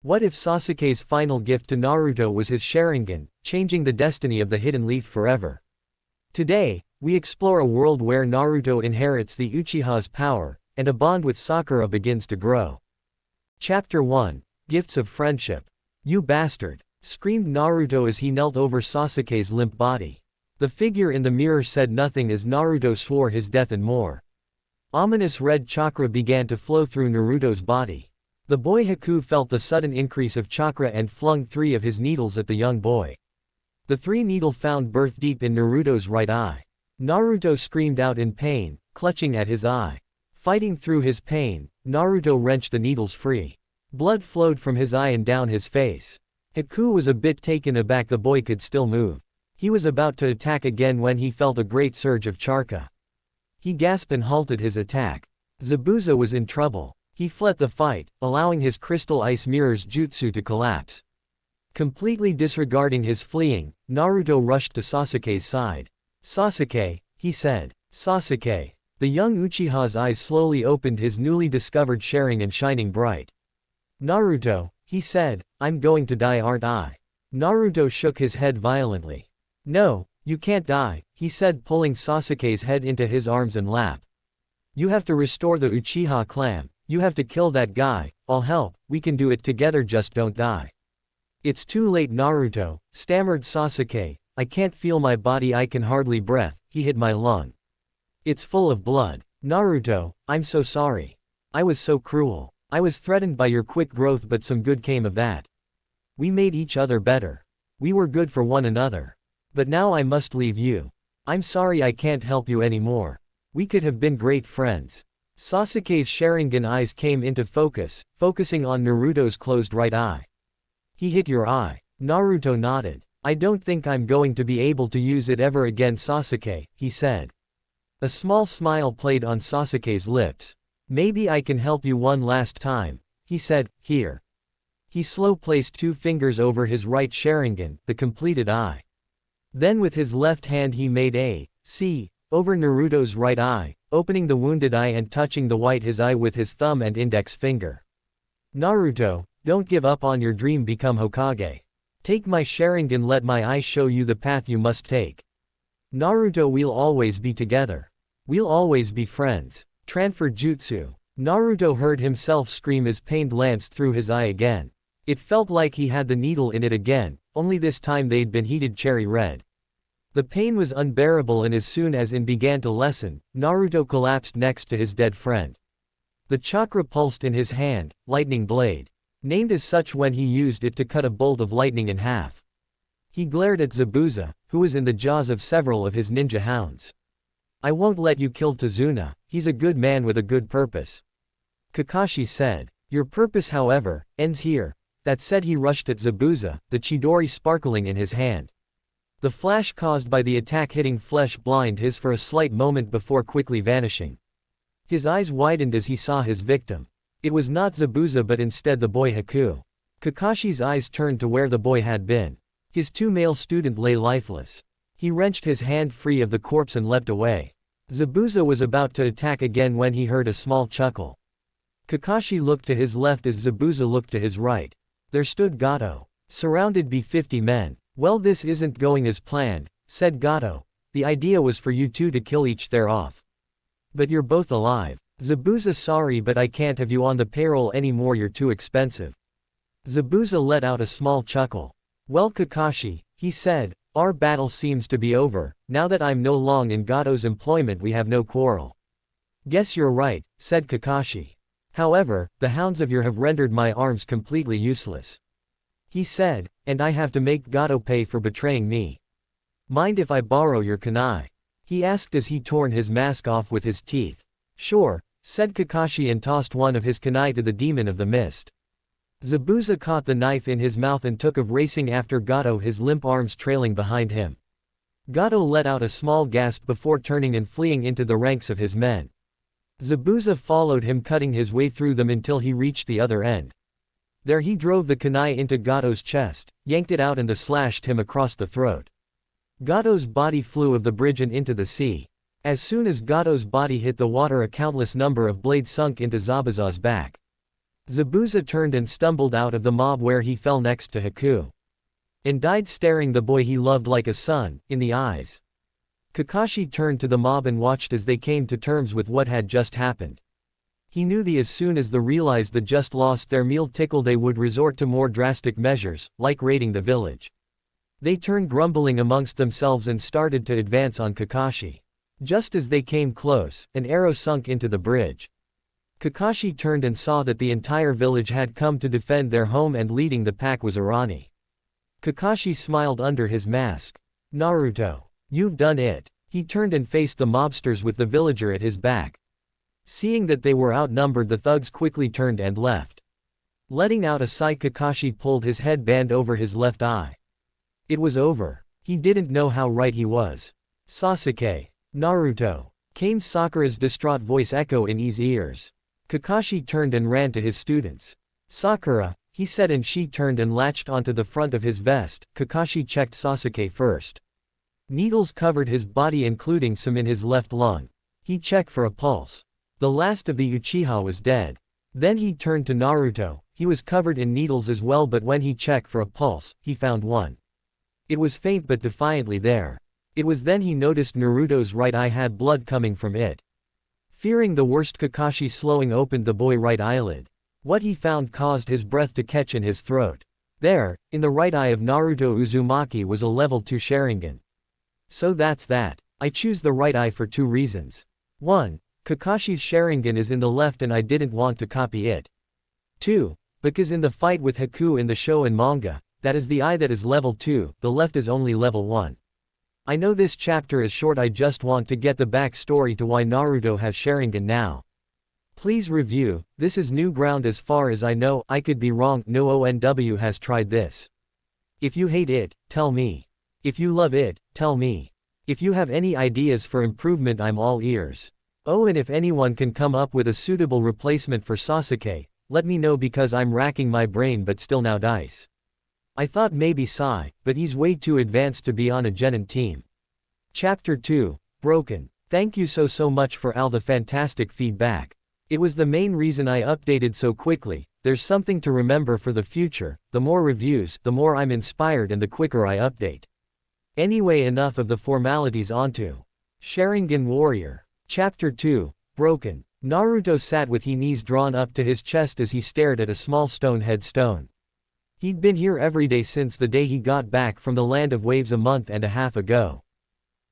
What if Sasuke's final gift to Naruto was his Sharingan, changing the destiny of the Hidden Leaf forever? Today, we explore a world where Naruto inherits the Uchiha's power, and a bond with Sakura begins to grow. Chapter 1: Gifts of Friendship. "You bastard!" screamed Naruto as he knelt over Sasuke's limp body. The figure in the mirror said nothing as Naruto swore his death and more. Ominous red chakra began to flow through Naruto's body. The boy Haku felt the sudden increase of chakra and flung 3 of his needles at the young boy. The 3 needle found birth deep in Naruto's right eye. Naruto screamed out in pain, clutching at his eye. Fighting through his pain, Naruto wrenched the needles free. Blood flowed from his eye and down his face. Haku was a bit taken aback. The boy could still move. He was about to attack again when he felt a great surge of chakra. He gasped and halted his attack. Zabuza was in trouble. He fled the fight, allowing his crystal ice mirror's jutsu to collapse. Completely disregarding his fleeing, Naruto rushed to Sasuke's side. "Sasuke," he said. "Sasuke." The young Uchiha's eyes slowly opened, his newly discovered Sharingan shining bright. "Naruto," he said, "I'm going to die, aren't I?" Naruto shook his head violently. "No, you can't die," he said, pulling Sasuke's head into his arms and lap. "You have to restore the Uchiha clan. You have to kill that guy. I'll help, we can do it together, just don't die." "It's too late, Naruto," stammered Sasuke. "I can't feel my body, I can hardly breathe." He hit my lung. "It's full of blood." "Naruto, I'm so sorry. I was so cruel. I was threatened by your quick growth, but some good came of that. We made each other better. We were good for one another. But now I must leave you. I'm sorry I can't help you anymore. We could have been great friends." Sasuke's Sharingan eyes came into focus, focusing on Naruto's closed right eye. "He hit your eye." Naruto nodded. "I don't think I'm going to be able to use it ever again, Sasuke," he said. A small smile played on Sasuke's lips. "Maybe I can help you one last time," he said. "Here." He placed 2 fingers over his right Sharingan, the completed eye. Then with his left hand he made a C over Naruto's right eye, opening the wounded eye and touching the white his eye with his thumb and index finger. "Naruto, don't give up on your dream, become Hokage. Take my Sharingan, let my eye show you the path you must take. Naruto, we'll always be together. We'll always be friends." Transfer jutsu. Naruto heard himself scream as pain lanced through his eye again. It felt like he had the needle in it again, only this time they'd been heated cherry red. The pain was unbearable, and as soon as it began to lessen, Naruto collapsed next to his dead friend. The chakra pulsed in his hand, lightning blade. Named as such when he used it to cut a bolt of lightning in half. He glared at Zabuza, who was in the jaws of several of his ninja hounds. "I won't let you kill Tazuna, he's a good man with a good purpose," Kakashi said. "Your purpose, however, ends here." That said, he rushed at Zabuza, the Chidori sparkling in his hand. The flash caused by the attack hitting flesh blind his for a slight moment before quickly vanishing. His eyes widened as he saw his victim. It was not Zabuza but instead the boy Haku. Kakashi's eyes turned to where the boy had been. His 2 male students lay lifeless. He wrenched his hand free of the corpse and leapt away. Zabuza was about to attack again when he heard a small chuckle. Kakashi looked to his left as Zabuza looked to his right. There stood Gato. Surrounded by 50 men. "Well, this isn't going as planned," said Gato. "The idea was for you 2 to kill each other off. But you're both alive." Zabuza, "Sorry, but I can't have you on the payroll anymore, you're too expensive." Zabuza let out a small chuckle. "Well, Kakashi," he said, "our battle seems to be over. Now that I'm no longer in Gato's employment, we have no quarrel." "Guess you're right," said Kakashi. "However, the hounds of yours have rendered my arms completely useless," he said, "and I have to make Gato pay for betraying me. Mind if I borrow your kunai?" he asked as he torn his mask off with his teeth. "Sure," said Kakashi and tossed one of his kunai to the demon of the mist. Zabuza caught the knife in his mouth and took of racing after Gato, his limp arms trailing behind him. Gato let out a small gasp before turning and fleeing into the ranks of his men. Zabuza followed him, cutting his way through them until he reached the other end. There he drove the kunai into Gato's chest, yanked it out and slashed him across the throat. Gato's body flew off the bridge and into the sea. As soon as Gato's body hit the water, a countless number of blades sunk into Zabuza's back. Zabuza turned and stumbled out of the mob where he fell next to Haku. And died staring the boy he loved like a son, in the eyes. Kakashi turned to the mob and watched as they came to terms with what had just happened. He knew that as soon as they realized the just lost their meal tickle they would resort to more drastic measures, like raiding the village. They turned grumbling amongst themselves and started to advance on Kakashi. Just as they came close, an arrow sunk into the bridge. Kakashi turned and saw that the entire village had come to defend their home and leading the pack was Arani. Kakashi smiled under his mask. Naruto. You've done it. He turned and faced the mobsters with the villager at his back. Seeing that they were outnumbered, the thugs quickly turned and left. Letting out a sigh, Kakashi pulled his headband over his left eye. It was over. He didn't know how right he was. Sasuke. Naruto. Came Sakura's distraught voice echo in his ears. Kakashi turned and ran to his students. Sakura, he said, and she turned and latched onto the front of his vest. Kakashi checked Sasuke first. Needles covered his body, including some in his left lung. He checked for a pulse. The last of the Uchiha was dead. Then he turned to Naruto. He was covered in needles as well, but when he checked for a pulse, he found one. It was faint but defiantly there. It was then he noticed Naruto's right eye had blood coming from it. Fearing the worst, Kakashi slowing opened the boy's right eyelid. What he found caused his breath to catch in his throat. There, in the right eye of Naruto Uzumaki was a level 2 Sharingan. So that's that. I choose the right eye for 2 reasons. 1. Kakashi's Sharingan is in the left and I didn't want to copy it. 2. Because in the fight with Haku in the show and manga, that is the eye that is level 2, the left is only level 1. I know this chapter is short, I just want to get the backstory to why Naruto has Sharingan now. Please review. This is new ground as far as I know. I could be wrong. No ONW has tried this. If you hate it, tell me. If you love it, tell me. If you have any ideas for improvement, I'm all ears. Oh, and if anyone can come up with a suitable replacement for Sasuke, let me know because I'm racking my brain but still now dice. I thought maybe Sai, but he's way too advanced to be on a Genin team. Chapter 2, Broken. Thank you so much for all the fantastic feedback. It was the main reason I updated so quickly. There's something to remember for the future. The more reviews, the more I'm inspired and the quicker I update. Anyway, enough of the formalities, onto Sharingan Warrior. Chapter 2, Broken. Naruto sat with his knees drawn up to his chest as he stared at a small stone headstone. He'd been here every day since the day he got back from the Land of Waves a month and a half ago.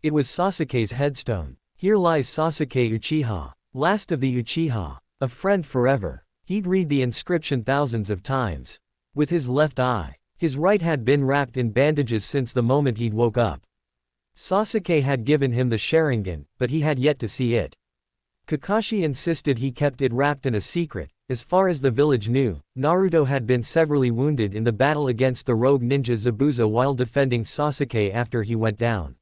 It was Sasuke's headstone. Here lies Sasuke Uchiha. Last of the Uchiha. A friend forever. He'd read the inscription thousands of times. With his left eye. His right had been wrapped in bandages since the moment he'd woke up. Sasuke had given him the Sharingan, but he had yet to see it. Kakashi insisted he kept it wrapped in a secret. As far as the village knew, Naruto had been severely wounded in the battle against the rogue ninja Zabuza while defending Sasuke after he went down.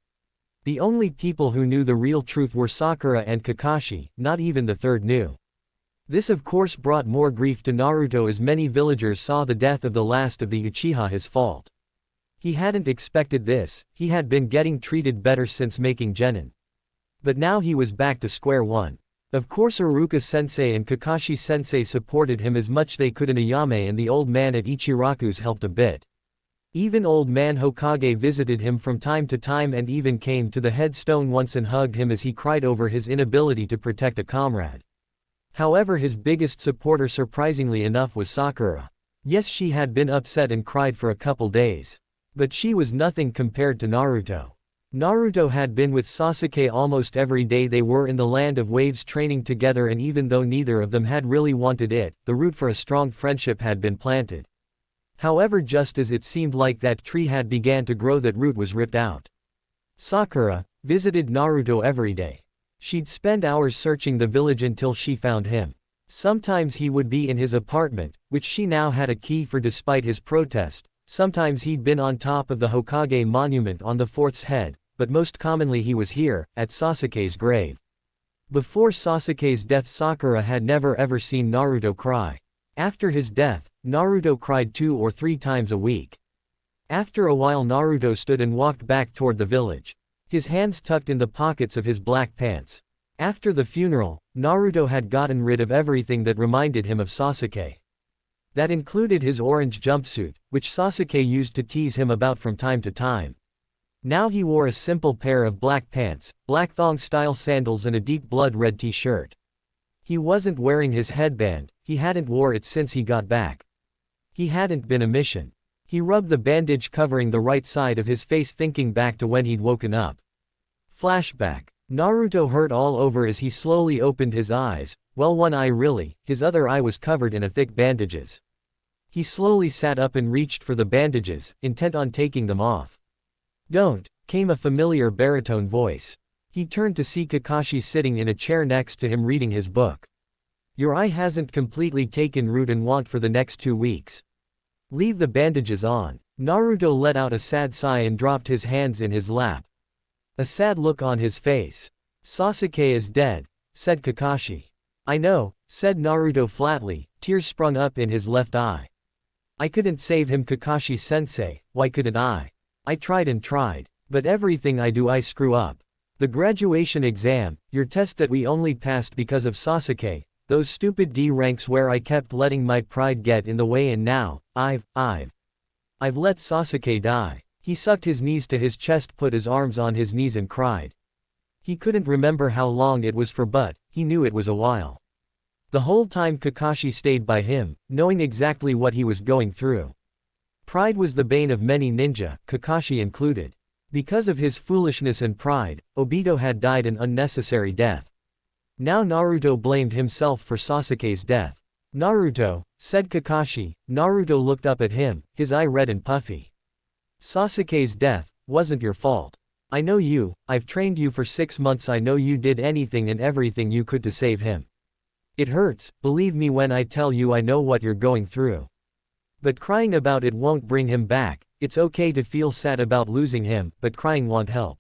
The only people who knew the real truth were Sakura and Kakashi, not even the third knew. This of course brought more grief to Naruto as many villagers saw the death of the last of the Uchiha his fault. He hadn't expected this, he had been getting treated better since making Genin. But now he was back to square one. Of course Iruka-sensei and Kakashi-sensei supported him as much they could, and Ayame and the old man at Ichiraku's helped a bit. Even old man Hokage visited him from time to time and even came to the headstone once and hugged him as he cried over his inability to protect a comrade. However, his biggest supporter surprisingly enough was Sakura. Yes, she had been upset and cried for a couple days. But she was nothing compared to Naruto. Naruto had been with Sasuke almost every day they were in the Land of Waves training together, and even though neither of them had really wanted it, the root for a strong friendship had been planted. However, just as it seemed like that tree had began to grow, that root was ripped out. Sakura visited Naruto every day. She'd spend hours searching the village until she found him. Sometimes he would be in his apartment, which she now had a key for despite his protest. Sometimes he'd been on top of the Hokage monument on the fort's head, but most commonly he was here, at Sasuke's grave. Before Sasuke's death, Sakura had never ever seen Naruto cry. After his death, Naruto cried 2 or 3 times a week. After a while Naruto stood and walked back toward the village. His hands tucked in the pockets of his black pants. After the funeral, Naruto had gotten rid of everything that reminded him of Sasuke. That included his orange jumpsuit, which Sasuke used to tease him about from time to time. Now he wore a simple pair of black pants, black thong-style sandals and a deep blood-red t-shirt. He wasn't wearing his headband, he hadn't wore it since he got back. He hadn't been a mission. He rubbed the bandage covering the right side of his face thinking back to when he'd woken up. Flashback. Naruto hurt all over as he slowly opened his eyes, well one eye really, his other eye was covered in thick bandages. He slowly sat up and reached for the bandages, intent on taking them off. "Don't," came a familiar baritone voice. He turned to see Kakashi sitting in a chair next to him reading his book. "Your eye hasn't completely taken root and won't for the next 2 weeks. Leave the bandages on." Naruto let out a sad sigh and dropped his hands in his lap. A sad look on his face. "Sasuke is dead," said Kakashi. "I know," said Naruto flatly, tears sprung up in his left eye. "I couldn't save him, Kakashi-sensei, why couldn't I? I tried and tried. But everything I do I screw up. The graduation exam, your test that we only passed because of Sasuke, those stupid D ranks where I kept letting my pride get in the way and now, I've let Sasuke die." He sucked his knees to his chest, put his arms on his knees and cried. He couldn't remember how long it was for but, he knew it was a while. The whole time Kakashi stayed by him, knowing exactly what he was going through. Pride was the bane of many ninja, Kakashi included. Because of his foolishness and pride, Obito had died an unnecessary death. Now Naruto blamed himself for Sasuke's death. "Naruto," said Kakashi. Naruto looked up at him, his eye red and puffy. "Sasuke's death wasn't your fault. I know you, I've trained you for 6 months, I know you did anything and everything you could to save him. It hurts, believe me when I tell you I know what you're going through. But crying about it won't bring him back. It's okay to feel sad about losing him, but crying won't help."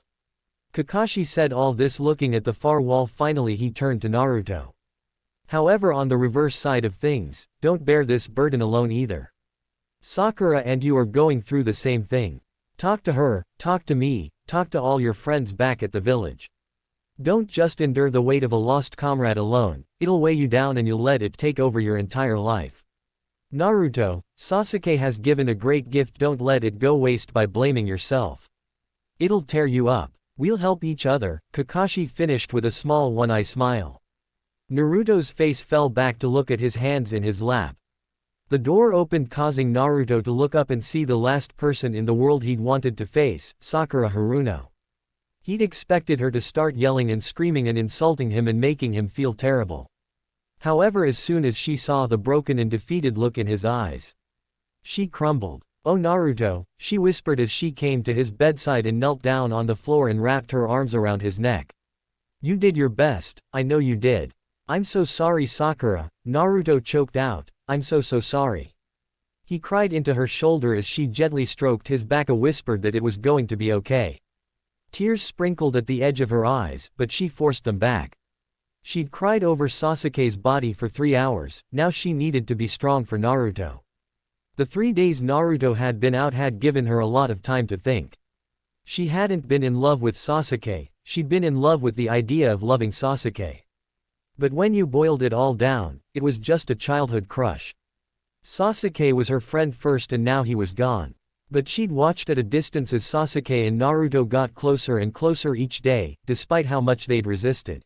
Kakashi said all this looking at the far wall. Finally he turned to Naruto. "However, on the reverse side of things, don't bear this burden alone either. Sakura and you are going through the same thing. Talk to her, talk to me, talk to all your friends back at the village. Don't just endure the weight of a lost comrade alone, it'll weigh you down and you'll let it take over your entire life. Naruto, Sasuke has given a great gift, don't let it go waste by blaming yourself. It'll tear you up. We'll help each other," Kakashi finished with a small one-eye smile. Naruto's face fell back to look at his hands in his lap. The door opened, causing Naruto to look up and see the last person in the world he'd wanted to face, Sakura Haruno. He'd expected her to start yelling and screaming and insulting him and making him feel terrible. However, as soon as she saw the broken and defeated look in his eyes, she crumbled. "Oh Naruto," she whispered as she came to his bedside and knelt down on the floor and wrapped her arms around his neck. "You did your best, I know you did. I'm so sorry Sakura," Naruto choked out. "I'm so sorry." He cried into her shoulder as she gently stroked his back and whispered that it was going to be okay. Tears sprinkled at the edge of her eyes, but she forced them back. She'd cried over Sasuke's body for 3 hours, now she needed to be strong for Naruto. The 3 days Naruto had been out had given her a lot of time to think. She hadn't been in love with Sasuke, she'd been in love with the idea of loving Sasuke. But when you boiled it all down, it was just a childhood crush. Sasuke was her friend first and now he was gone. But she'd watched at a distance as Sasuke and Naruto got closer and closer each day, despite how much they'd resisted.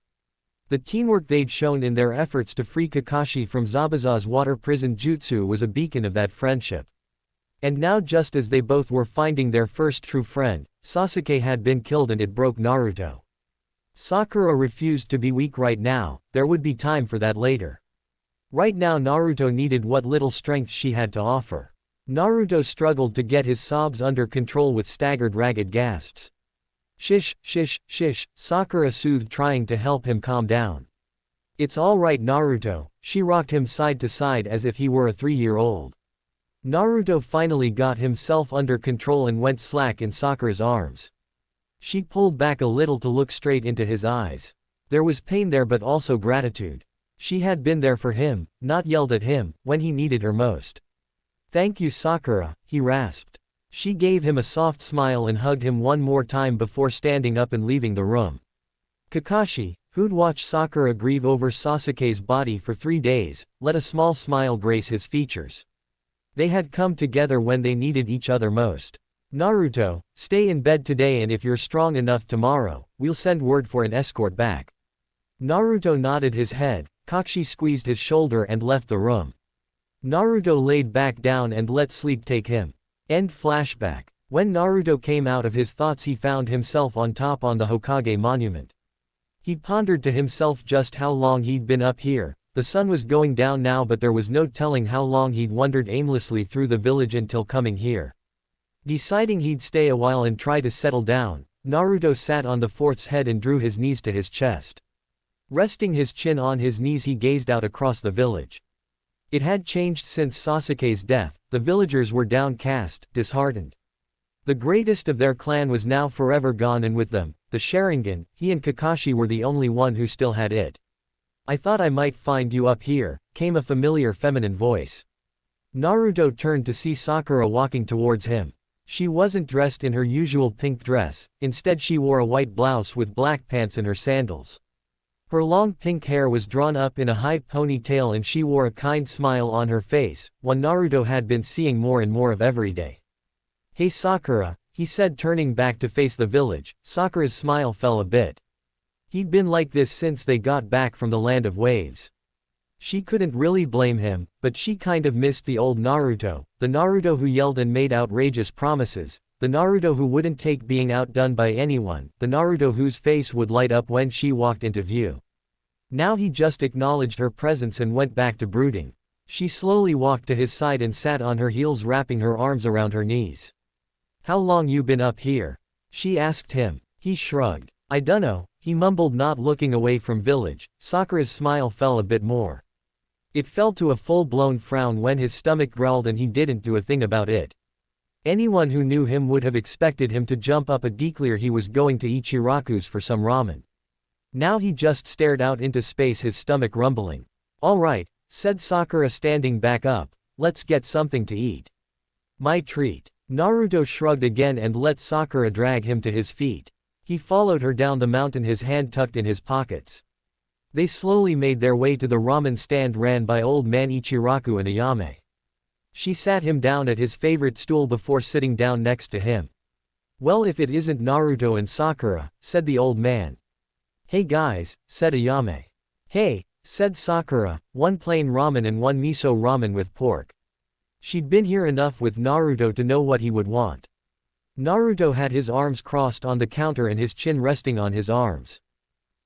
The teamwork they'd shown in their efforts to free Kakashi from Zabuza's water prison jutsu was a beacon of that friendship. And now, just as they both were finding their first true friend, Sasuke had been killed and it broke Naruto. Sakura refused to be weak right now, there would be time for that later. Right now Naruto needed what little strength she had to offer. Naruto struggled to get his sobs under control with staggered ragged gasps. "Shish, shish, shish," Sakura soothed, trying to help him calm down. "It's all right Naruto," she rocked him side to side as if he were a 3-year-old. Naruto finally got himself under control and went slack in Sakura's arms. She pulled back a little to look straight into his eyes. There was pain there but also gratitude. She had been there for him, not yelled at him, when he needed her most. "Thank you Sakura," he rasped. She gave him a soft smile and hugged him one more time before standing up and leaving the room. Kakashi, who'd watched Sakura grieve over Sasuke's body for 3 days, let a small smile grace his features. They had come together when they needed each other most. Naruto, stay in bed today, and if you're strong enough tomorrow, we'll send word for an escort back. Naruto nodded his head. Kakashi squeezed his shoulder and left the room. Naruto laid back down and let sleep take him. End flashback. When Naruto came out of his thoughts, he found himself on top on the Hokage monument. He pondered to himself just how long he'd been up here. The sun was going down now, but there was no telling how long he'd wandered aimlessly through the village until coming here. Deciding he'd stay a while and try to settle down, Naruto sat on the fort's head and drew his knees to his chest. Resting his chin on his knees, he gazed out across the village. It had changed since Sasuke's death. The villagers were downcast, disheartened. The greatest of their clan was now forever gone, and with them, the Sharingan. He and Kakashi were the only one who still had it. I thought I might find you up here, came a familiar feminine voice. Naruto turned to see Sakura walking towards him. She wasn't dressed in her usual pink dress, instead she wore a white blouse with black pants and her sandals. Her long pink hair was drawn up in a high ponytail and she wore a kind smile on her face, one Naruto had been seeing more and more of every day. Hey Sakura, he said, turning back to face the village. Sakura's smile fell a bit. He'd been like this since they got back from the land of waves. She couldn't really blame him, but she kind of missed the old Naruto, the Naruto who yelled and made outrageous promises, the Naruto who wouldn't take being outdone by anyone, the Naruto whose face would light up when she walked into view. Now he just acknowledged her presence and went back to brooding. She slowly walked to his side and sat on her heels, wrapping her arms around her knees. How long you been up here? She asked him. He shrugged. I dunno, he mumbled, not looking away from village. Sakura's smile fell a bit more. It fell to a full-blown frown when his stomach growled and he didn't do a thing about it. Anyone who knew him would have expected him to jump up a declare he was going to Ichiraku's for some ramen. Now he just stared out into space, his stomach rumbling. Alright, said Sakura, standing back up. Let's get something to eat. My treat. Naruto shrugged again and let Sakura drag him to his feet. He followed her down the mountain, his hand tucked in his pockets. They slowly made their way to the ramen stand ran by old man Ichiraku and Ayame. She sat him down at his favorite stool before sitting down next to him. Well, if it isn't Naruto and Sakura, said the old man. Hey guys, said Ayame. Hey, said Sakura, one plain ramen and one miso ramen with pork. She'd been here enough with Naruto to know what he would want. Naruto had his arms crossed on the counter and his chin resting on his arms.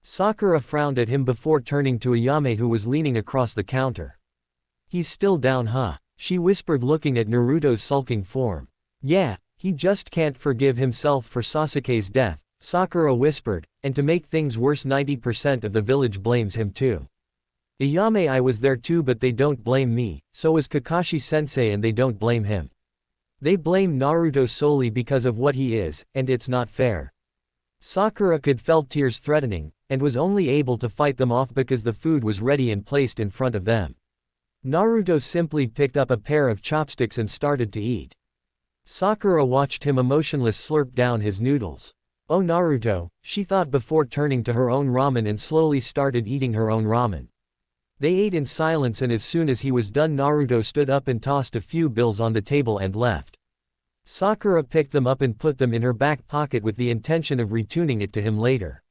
Sakura frowned at him before turning to Ayame, who was leaning across the counter. He's still down, huh? She whispered, looking at Naruto's sulking form. Yeah, he just can't forgive himself for Sasuke's death, Sakura whispered, and to make things worse, 90% of the village blames him too. Ayame, I was there too, but they don't blame me, so was Kakashi-sensei, and they don't blame him. They blame Naruto solely because of what he is, and it's not fair. Sakura could feel tears threatening, and was only able to fight them off because the food was ready and placed in front of them. Naruto simply picked up a pair of chopsticks and started to eat. Sakura watched him emotionless slurp down his noodles. Oh Naruto, she thought before turning to her own ramen and slowly started eating her own ramen. They ate in silence, and as soon as he was done, Naruto stood up and tossed a few bills on the table and left. Sakura picked them up and put them in her back pocket with the intention of returning it to him later.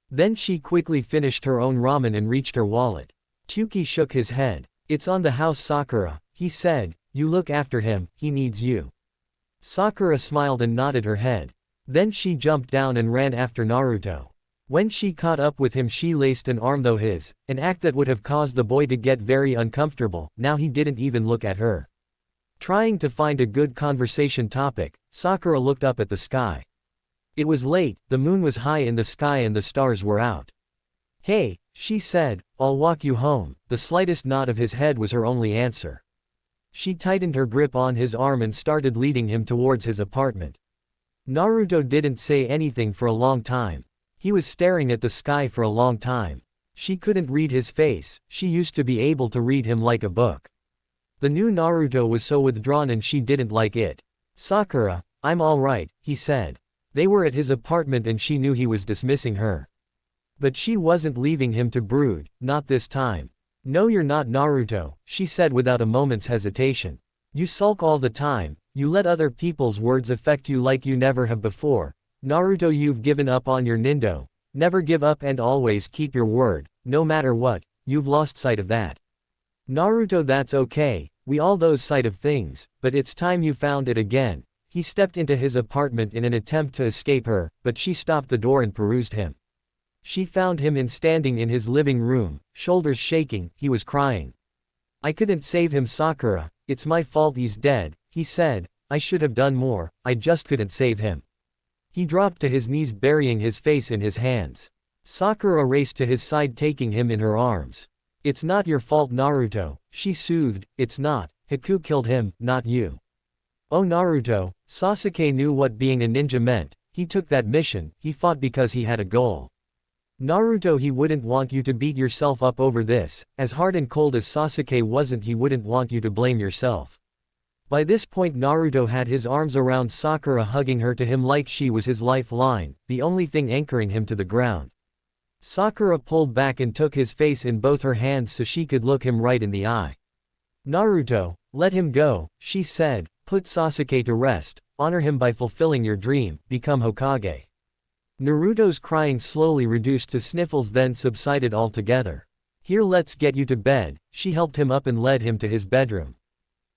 Then she quickly finished her own ramen and reached her wallet. Chuki shook his head. It's on the house, Sakura, he said. You look after him, he needs you. Sakura smiled and nodded her head. Then she jumped down and ran after Naruto. When she caught up with him, she laced an arm through his, an act that would have caused the boy to get very uncomfortable. Now he didn't even look at her. Trying to find a good conversation topic, Sakura looked up at the sky. It was late, the moon was high in the sky and the stars were out. Hey, she said, I'll walk you home. The slightest nod of his head was her only answer. She tightened her grip on his arm and started leading him towards his apartment. Naruto didn't say anything for a long time. He was staring at the sky for a long time. She couldn't read his face. She used to be able to read him like a book. The new Naruto was so withdrawn and she didn't like it. Sakura, I'm alright, he said. They were at his apartment and she knew he was dismissing her. But she wasn't leaving him to brood, not this time. No, you're not Naruto, she said without a moment's hesitation. You sulk all the time, you let other people's words affect you like you never have before. Naruto, you've given up on your Nindo. Never give up and always keep your word, no matter what, you've lost sight of that. Naruto, that's okay, we all lose sight of things, but it's time you found it again. He stepped into his apartment in an attempt to escape her, but she stopped the door and perused him. She found him standing in his living room, shoulders shaking, he was crying. I couldn't save him, Sakura, it's my fault he's dead, he said, I should have done more, I just couldn't save him. He dropped to his knees, burying his face in his hands. Sakura raced to his side, taking him in her arms. It's not your fault, Naruto, she soothed, it's not, Haku killed him, not you. Oh Naruto, Sasuke knew what being a ninja meant, he took that mission, he fought because he had a goal. Naruto, he wouldn't want you to beat yourself up over this, as hard and cold as Sasuke wasn't, he wouldn't want you to blame yourself. By this point Naruto had his arms around Sakura, hugging her to him like she was his lifeline, the only thing anchoring him to the ground. Sakura pulled back and took his face in both her hands so she could look him right in the eye. Naruto, let him go, she said, put Sasuke to rest, honor him by fulfilling your dream, become Hokage. Naruto's crying slowly reduced to sniffles, then subsided altogether. Here, let's get you to bed, she helped him up and led him to his bedroom.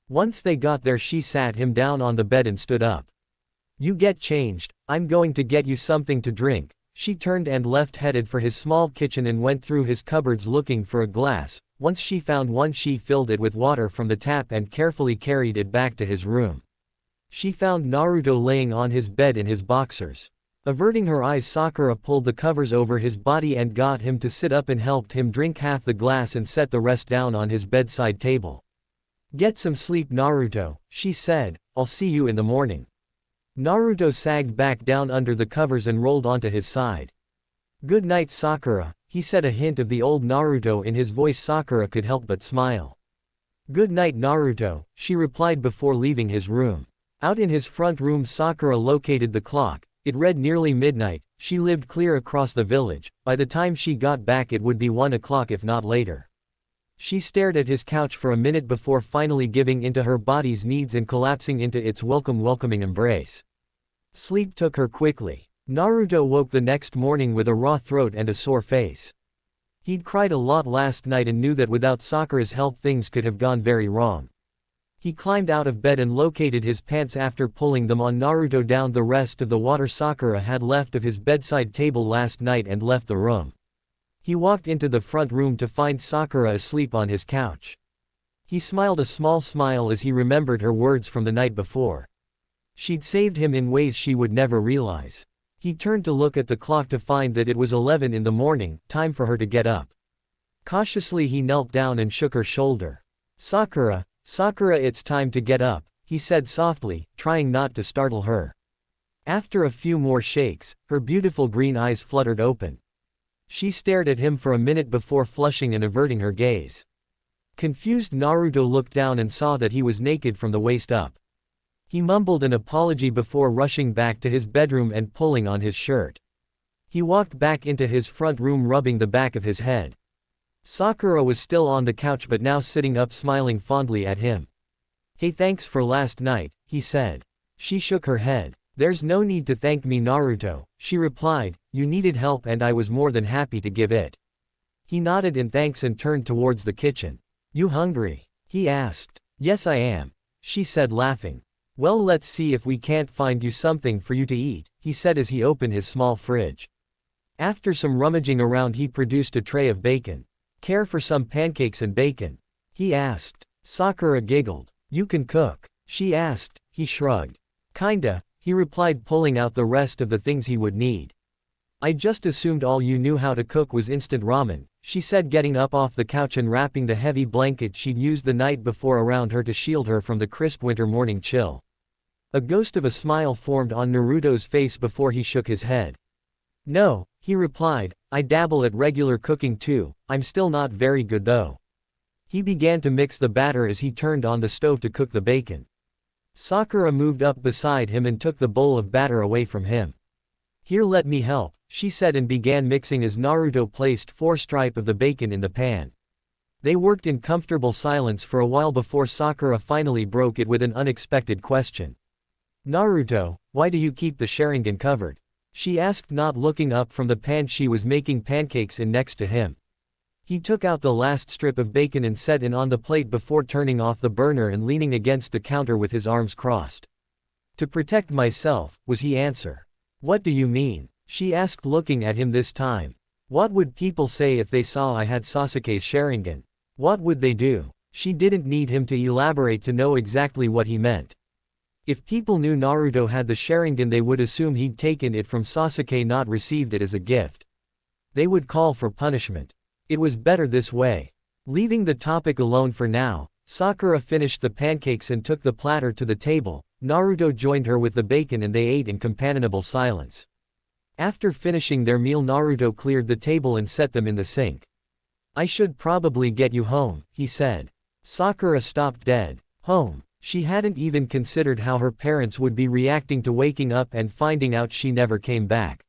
Once they got there, she sat him down on the bed and stood up. You get changed, I'm going to get you something to drink. She turned and left, headed for his small kitchen and went through his cupboards looking for a glass. Once she found one, she filled it with water from the tap and carefully carried it back to his room. She found Naruto laying on his bed in his boxers. Averting her eyes, Sakura pulled the covers over his body and got him to sit up and helped him drink half the glass and set the rest down on his bedside table. Get some sleep, Naruto, she said, I'll see you in the morning. Naruto sagged back down under the covers and rolled onto his side. Good night, Sakura, he said, a hint of the old Naruto in his voice. Sakura could help but smile. Good night, Naruto, she replied before leaving his room. Out in his front room, Sakura located the clock. It read nearly midnight. She lived clear across the village. By the time she got back it would be 1 o'clock, if not later. She stared at his couch for a minute before finally giving into her body's needs and collapsing into its welcoming embrace. Sleep took her quickly. Naruto woke the next morning with a raw throat and a sore face. He'd cried a lot last night and knew that without Sakura's help things could have gone very wrong. He climbed out of bed and located his pants. After pulling them on, Naruto downed the rest of the water Sakura had left of his bedside table last night and left the room. He walked into the front room to find Sakura asleep on his couch. He smiled a small smile as he remembered her words from the night before. She'd saved him in ways she would never realize. He turned to look at the clock to find that it was 11 in the morning, time for her to get up. Cautiously he knelt down and shook her shoulder. Sakura, it's time to get up, he said softly, trying not to startle her. After a few more shakes, her beautiful green eyes fluttered open. She stared at him for a minute before flushing and averting her gaze. Confused, Naruto looked down and saw that he was naked from the waist up. He mumbled an apology before rushing back to his bedroom and pulling on his shirt. He walked back into his front room, rubbing the back of his head. Sakura was still on the couch but now sitting up, smiling fondly at him. Hey, thanks for last night, he said. She shook her head. There's no need to thank me, Naruto, she replied. You needed help and I was more than happy to give it. He nodded in thanks and turned towards the kitchen. You hungry? He asked. Yes, I am, she said, laughing. Well, let's see if we can't find you something for you to eat, he said as he opened his small fridge. After some rummaging around, he produced a tray of bacon. Care for some pancakes and bacon? He asked. Sakura giggled. You can cook? She asked. He shrugged. Kinda, he replied, pulling out the rest of the things he would need. I just assumed all you knew how to cook was instant ramen, she said, getting up off the couch and wrapping the heavy blanket she'd used the night before around her to shield her from the crisp winter morning chill. A ghost of a smile formed on Naruto's face before he shook his head. No, he replied, I dabble at regular cooking too, I'm still not very good though. He began to mix the batter as he turned on the stove to cook the bacon. Sakura moved up beside him and took the bowl of batter away from him. Here, let me help, she said, and began mixing as Naruto placed 4 strips of the bacon in the pan. They worked in comfortable silence for a while before Sakura finally broke it with an unexpected question. Naruto, why do you keep the Sharingan covered? She asked, not looking up from the pan she was making pancakes in next to him. He took out the last strip of bacon and set it on the plate before turning off the burner and leaning against the counter with his arms crossed. To protect myself, was his answer. What do you mean? She asked, looking at him this time. What would people say if they saw I had Sasuke's Sharingan? What would they do? She didn't need him to elaborate to know exactly what he meant. If people knew Naruto had the Sharingan, they would assume he'd taken it from Sasuke, not received it as a gift. They would call for punishment. It was better this way. Leaving the topic alone for now, Sakura finished the pancakes and took the platter to the table. Naruto joined her with the bacon and they ate in companionable silence. After finishing their meal, Naruto cleared the table and set them in the sink. I should probably get you home, he said. Sakura stopped dead. Home. She hadn't even considered how her parents would be reacting to waking up and finding out she never came back.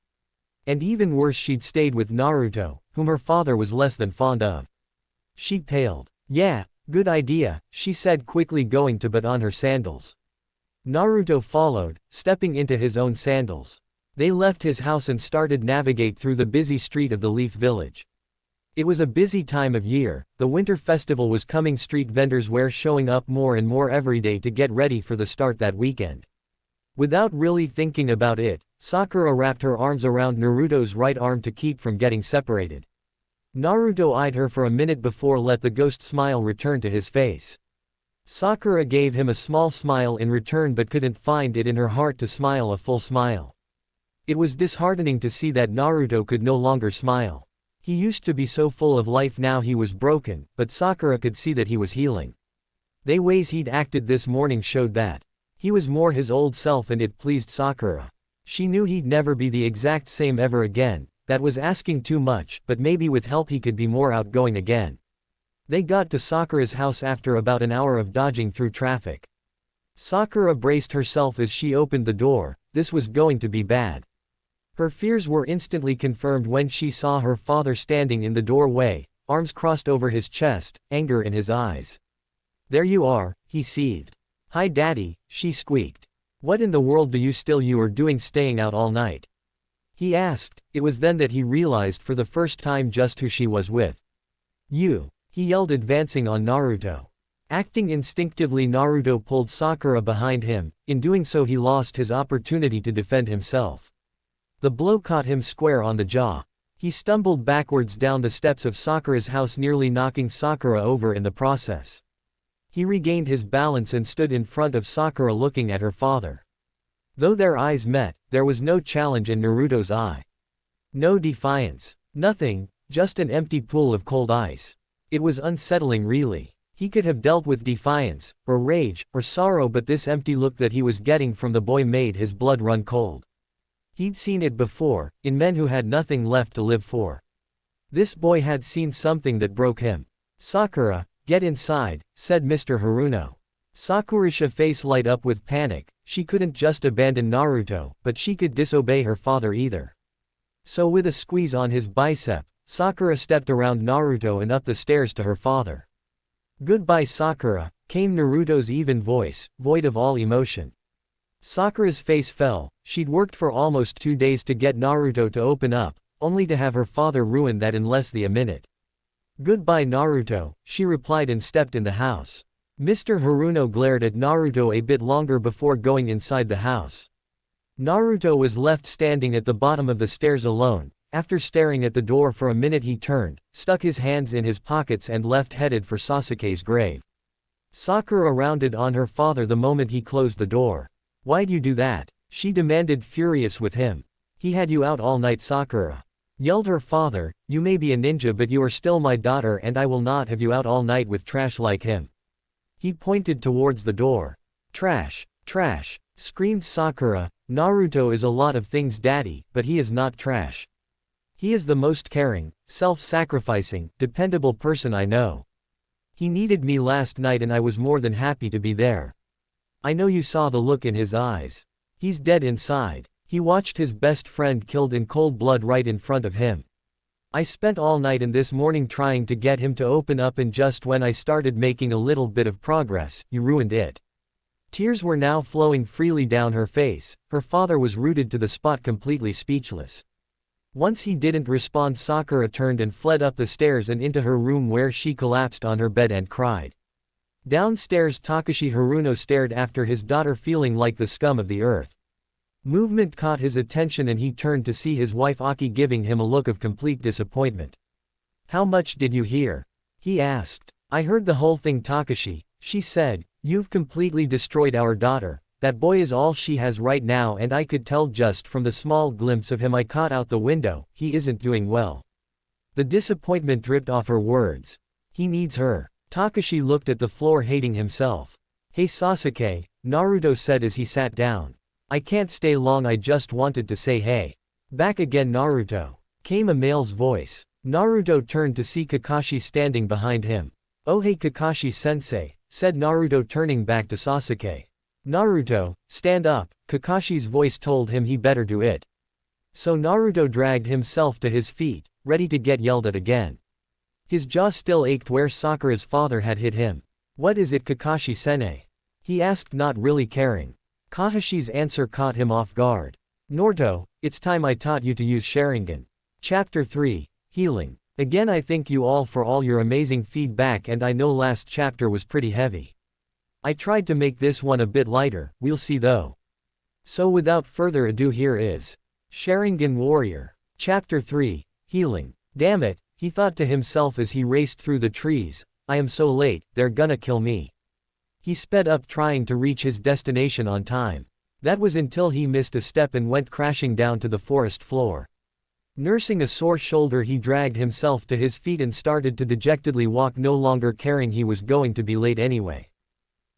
And even worse, she'd stayed with Naruto, whom her father was less than fond of. She paled. Yeah, good idea, she said quickly, going to put on her sandals. Naruto followed, stepping into his own sandals. They left his house and started navigate through the busy street of the Leaf Village. It was a busy time of year, the winter festival was coming. Street vendors were showing up more and more every day to get ready for the start that weekend. Without really thinking about it, Sakura wrapped her arms around Naruto's right arm to keep from getting separated. Naruto eyed her for a minute before let the ghost smile return to his face. Sakura gave him a small smile in return but couldn't find it in her heart to smile a full smile. It was disheartening to see that Naruto could no longer smile. He used to be so full of life, now he was broken, but Sakura could see that he was healing. The ways he'd acted this morning showed that he was more his old self, and it pleased Sakura. She knew he'd never be the exact same ever again. That was asking too much, but maybe with help he could be more outgoing again. They got to Sakura's house after about an hour of dodging through traffic. Sakura braced herself as she opened the door. This was going to be bad. Her fears were instantly confirmed when she saw her father standing in the doorway, arms crossed over his chest, anger in his eyes. There you are, he seethed. Hi daddy, she squeaked. What in the world do you are doing staying out all night? He asked. It was then that he realized for the first time just who she was with. You, he yelled, advancing on Naruto. Acting instinctively, Naruto pulled Sakura behind him. In doing so, he lost his opportunity to defend himself. The blow caught him square on the jaw. He stumbled backwards down the steps of Sakura's house, nearly knocking Sakura over in the process. He regained his balance and stood in front of Sakura, looking at her father. Though their eyes met, there was no challenge in Naruto's eye. No defiance. Nothing, just an empty pool of cold ice. It was unsettling, really. He could have dealt with defiance, or rage, or sorrow, but this empty look that he was getting from the boy made his blood run cold. He'd seen it before, in men who had nothing left to live for. This boy had seen something that broke him. Sakura, get inside, said Mr. Haruno. Sakura's face light up with panic. She couldn't just abandon Naruto, but she could disobey her father either. So with a squeeze on his bicep, Sakura stepped around Naruto and up the stairs to her father. Goodbye Sakura, came Naruto's even voice, void of all emotion. Sakura's face fell. She'd worked for almost 2 days to get Naruto to open up, only to have her father ruin that in less than a minute. Goodbye Naruto, she replied and stepped in the house. Mr. Haruno glared at Naruto a bit longer before going inside the house. Naruto was left standing at the bottom of the stairs alone. After staring at the door for a minute, he turned, stuck his hands in his pockets and left, headed for Sasuke's grave. Sakura rounded on her father the moment he closed the door. Why'd you do that? She demanded, furious with him. He had you out all night, Sakura. Yelled her father. You may be a ninja, but you are still my daughter, and I will not have you out all night with trash like him. He pointed towards the door. Trash, trash, screamed Sakura. Naruto is a lot of things, daddy, but he is not trash. He is the most caring, self-sacrificing, dependable person I know. He needed me last night and I was more than happy to be there. I know you saw the look in his eyes. He's dead inside. He watched his best friend killed in cold blood right in front of him. I spent all night and this morning trying to get him to open up, and just when I started making a little bit of progress, you ruined it." Tears were now flowing freely down her face. Her father was rooted to the spot, completely speechless. Once he didn't respond, Sakura turned and fled up the stairs and into her room, where she collapsed on her bed and cried. Downstairs, Takashi Haruno stared after his daughter, feeling like the scum of the earth. Movement caught his attention and he turned to see his wife Aki giving him a look of complete disappointment. "How much did you hear?" he asked. "I heard the whole thing, Takashi," she said. "You've completely destroyed our daughter. That boy is all she has right now, and I could tell just from the small glimpse of him I caught out the window, he isn't doing well." The disappointment dripped off her words. "He needs her." Takashi looked at the floor, hating himself. "Hey Sasuke," Naruto said as he sat down. "I can't stay long, I just wanted to say hey." "Back again, Naruto," came a male's voice. Naruto turned to see Kakashi standing behind him. "Oh hey Kakashi-sensei," said Naruto, turning back to Sasuke. "Naruto, stand up," Kakashi's voice told him he better do it. So Naruto dragged himself to his feet, ready to get yelled at again. His jaw still ached where Sakura's father had hit him. "What is it, Kakashi-sensei?" he asked, not really caring. Kahashi's answer caught him off guard. "Naruto, it's time I taught you to use Sharingan." Chapter 3, Healing. Again, I thank you all for all your amazing feedback, and I know last chapter was pretty heavy. I tried to make this one a bit lighter, we'll see though. So without further ado, here is Sharingan Warrior. Chapter 3, Healing. Damn it, he thought to himself as he raced through the trees. I am so late, they're gonna kill me. He sped up, trying to reach his destination on time. That was until he missed a step and went crashing down to the forest floor. Nursing a sore shoulder, he dragged himself to his feet and started to dejectedly walk, no longer caring he was going to be late anyway.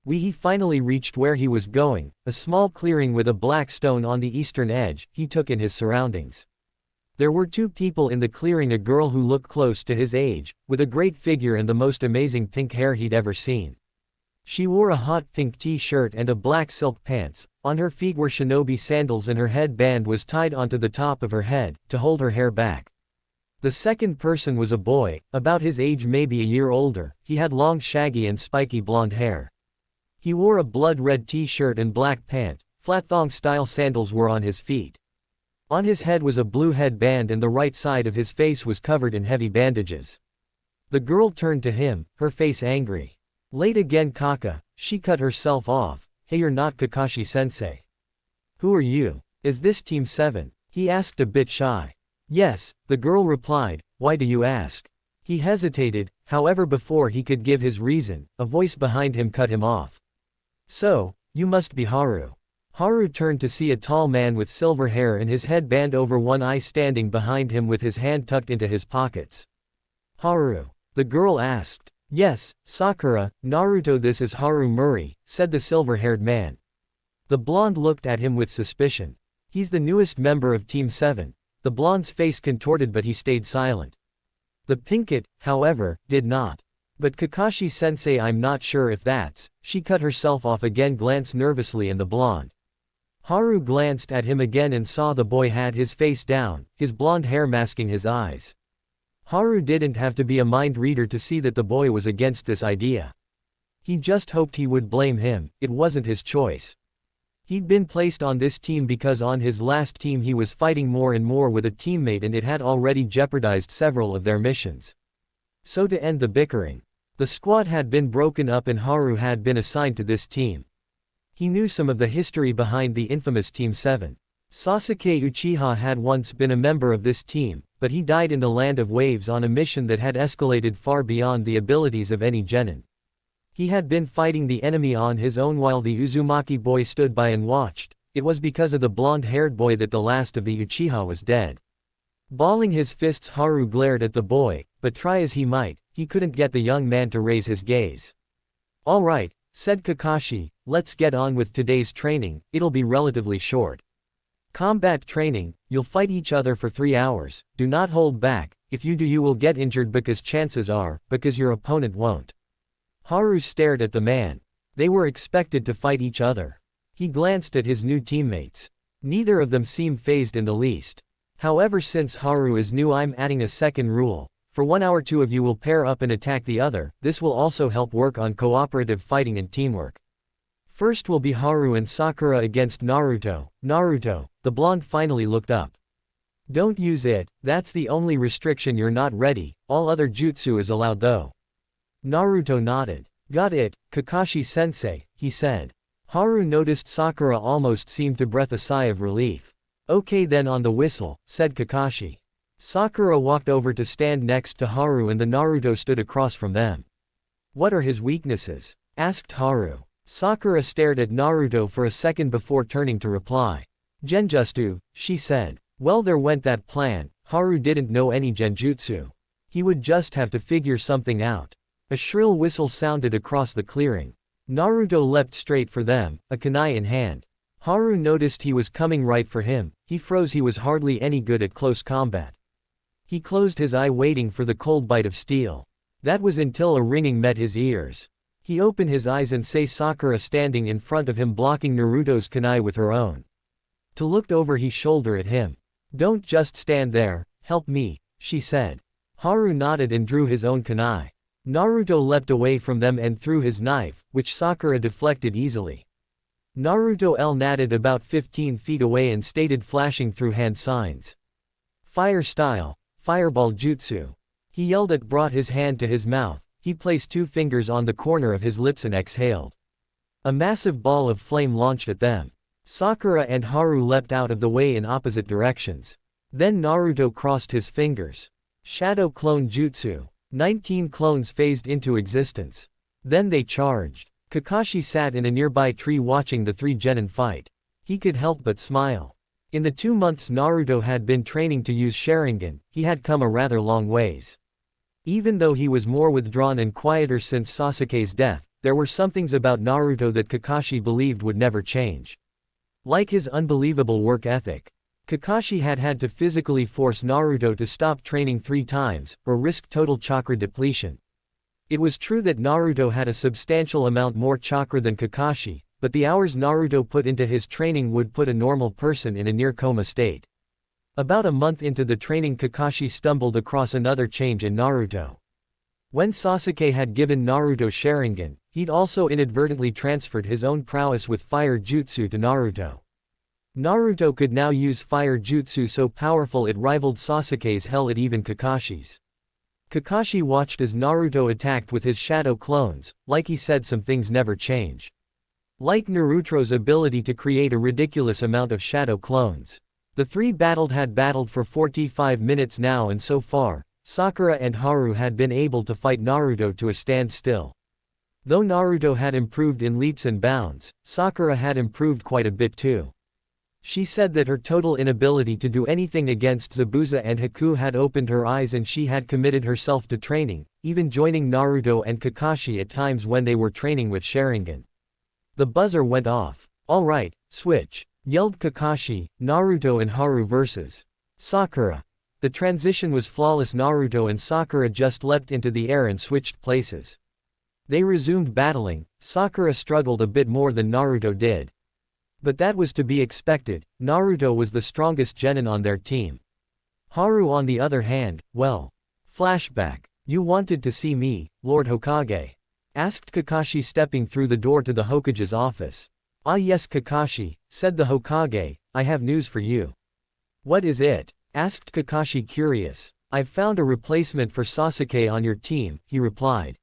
He finally reached where he was going, a small clearing with a black stone on the eastern edge. He took in his surroundings. There were two people in the clearing, a girl who looked close to his age, with a great figure and the most amazing pink hair he'd ever seen. She wore a hot pink t-shirt and a black silk pants. On her feet were shinobi sandals and her headband was tied onto the top of her head, to hold her hair back. The second person was a boy, about his age, maybe a year older. He had long shaggy and spiky blonde hair. He wore a blood-red t-shirt and black pant. Flat thong-style sandals were on his feet. On his head was a blue headband and the right side of his face was covered in heavy bandages. The girl turned to him, her face angry. "Late again, Kaka," she cut herself off. "Hey, you're not Kakashi-sensei." "Who are you? Is this Team 7? He asked, a bit shy. "Yes," the girl replied. "Why do you ask?" He hesitated, however, before he could give his reason, a voice behind him cut him off. "So, you must be Haru." Haru turned to see a tall man with silver hair and his headband over one eye standing behind him with his hand tucked into his pockets. "Haru?" the girl asked. "Yes, Sakura, Naruto, this is Haru Murray," said the silver-haired man. The blonde looked at him with suspicion. "He's the newest member of Team 7. The blonde's face contorted, but he stayed silent. The pinkett, however, did not. "But Kakashi-sensei, I'm not sure if that's—" She cut herself off again, glanced nervously, and the blonde. Haru glanced at him again and saw the boy had his face down, his blonde hair masking his eyes. Haru didn't have to be a mind reader to see that the boy was against this idea. He just hoped he would blame him. It wasn't his choice. He'd been placed on this team because on his last team he was fighting more and more with a teammate and it had already jeopardized several of their missions. So to end the bickering, the squad had been broken up and Haru had been assigned to this team. He knew some of the history behind the infamous Team 7. Sasuke Uchiha had once been a member of this team, but he died in the Land of Waves on a mission that had escalated far beyond the abilities of any genin. He had been fighting the enemy on his own while the Uzumaki boy stood by and watched. It was because of the blonde-haired boy that the last of the Uchiha was dead. Balling his fists, Haru glared at the boy, but try as he might, he couldn't get the young man to raise his gaze. "All right," said Kakashi, "let's get on with today's training. It'll be relatively short. Combat training, you'll fight each other for 3 hours, do not hold back. If you do, you will get injured because your opponent won't." Haru stared at the man. They were expected to fight each other. He glanced at his new teammates. Neither of them seemed fazed in the least. However, since Haru is new, I'm adding a second rule. For 1 hour, 2 of you will pair up and attack the other. This will also help work on cooperative fighting and teamwork. First will be Haru and Sakura against Naruto. Naruto, the blonde finally looked up. Don't use it, that's the only restriction. You're not ready, all other jutsu is allowed though. Naruto nodded. Got it, Kakashi-sensei, he said. Haru noticed Sakura almost seemed to breathe a sigh of relief. Okay then, on the whistle, said Kakashi. Sakura walked over to stand next to Haru and the Naruto stood across from them. What are his weaknesses? Asked Haru. Sakura stared at Naruto for a second before turning to reply. Genjutsu, she said. Well, there went that plan. Haru didn't know any genjutsu. He would just have to figure something out. A shrill whistle sounded across the clearing. Naruto leapt straight for them, a kunai in hand. Haru noticed he was coming right for him. He froze. He was hardly any good at close combat. He closed his eye waiting for the cold bite of steel. That was until a ringing met his ears. He opened his eyes and saw Sakura standing in front of him blocking Naruto's kunai with her own. To look over his shoulder at him. Don't just stand there, help me, she said. Haru nodded and drew his own kunai. Naruto leapt away from them and threw his knife, which Sakura deflected easily. Naruto nodded about 15 feet away and stated, flashing through hand signs. Fire style. Fireball jutsu. He yelled at, brought his hand to his mouth. He placed 2 fingers on the corner of his lips and exhaled. A massive ball of flame launched at them. Sakura and Haru leapt out of the way in opposite directions. Then Naruto crossed his fingers. Shadow clone jutsu. 19 clones phased into existence. Then they charged. Kakashi sat in a nearby tree watching the 3 genin fight. He could help but smile. In the 2 months Naruto had been training to use Sharingan, he had come a rather long ways. Even though he was more withdrawn and quieter since Sasuke's death, there were some things about Naruto that Kakashi believed would never change. Like his unbelievable work ethic. Kakashi had had to physically force Naruto to stop training 3 times, or risk total chakra depletion. It was true that Naruto had a substantial amount more chakra than Kakashi, but the hours Naruto put into his training would put a normal person in a near-coma state. About a month into the training, Kakashi stumbled across another change in Naruto. When Sasuke had given Naruto Sharingan, he'd also inadvertently transferred his own prowess with fire jutsu to Naruto. Naruto could now use fire jutsu so powerful it rivaled Sasuke's, hell it even Kakashi's. Kakashi watched as Naruto attacked with his shadow clones. Like he said, some things never change. Like Naruto's ability to create a ridiculous amount of shadow clones. The 3 had battled for 45 minutes now, and so far, Sakura and Haru had been able to fight Naruto to a standstill. Though Naruto had improved in leaps and bounds, Sakura had improved quite a bit too. She said that her total inability to do anything against Zabuza and Haku had opened her eyes, and she had committed herself to training, even joining Naruto and Kakashi at times when they were training with Sharingan. The buzzer went off. Alright, switch, yelled Kakashi. Naruto and Haru versus Sakura. The transition was flawless. Naruto and Sakura just leapt into the air and switched places. They resumed battling. Sakura struggled a bit more than Naruto did. But that was to be expected. Naruto was the strongest genin on their team. Haru, on the other hand, well. Flashback. You wanted to see me, Lord Hokage? Asked Kakashi, stepping through the door to the Hokage's office. Ah yes, Kakashi, said the Hokage, I have news for you. What is it? Asked Kakashi, curious. I've found a replacement for Sasuke on your team, he replied.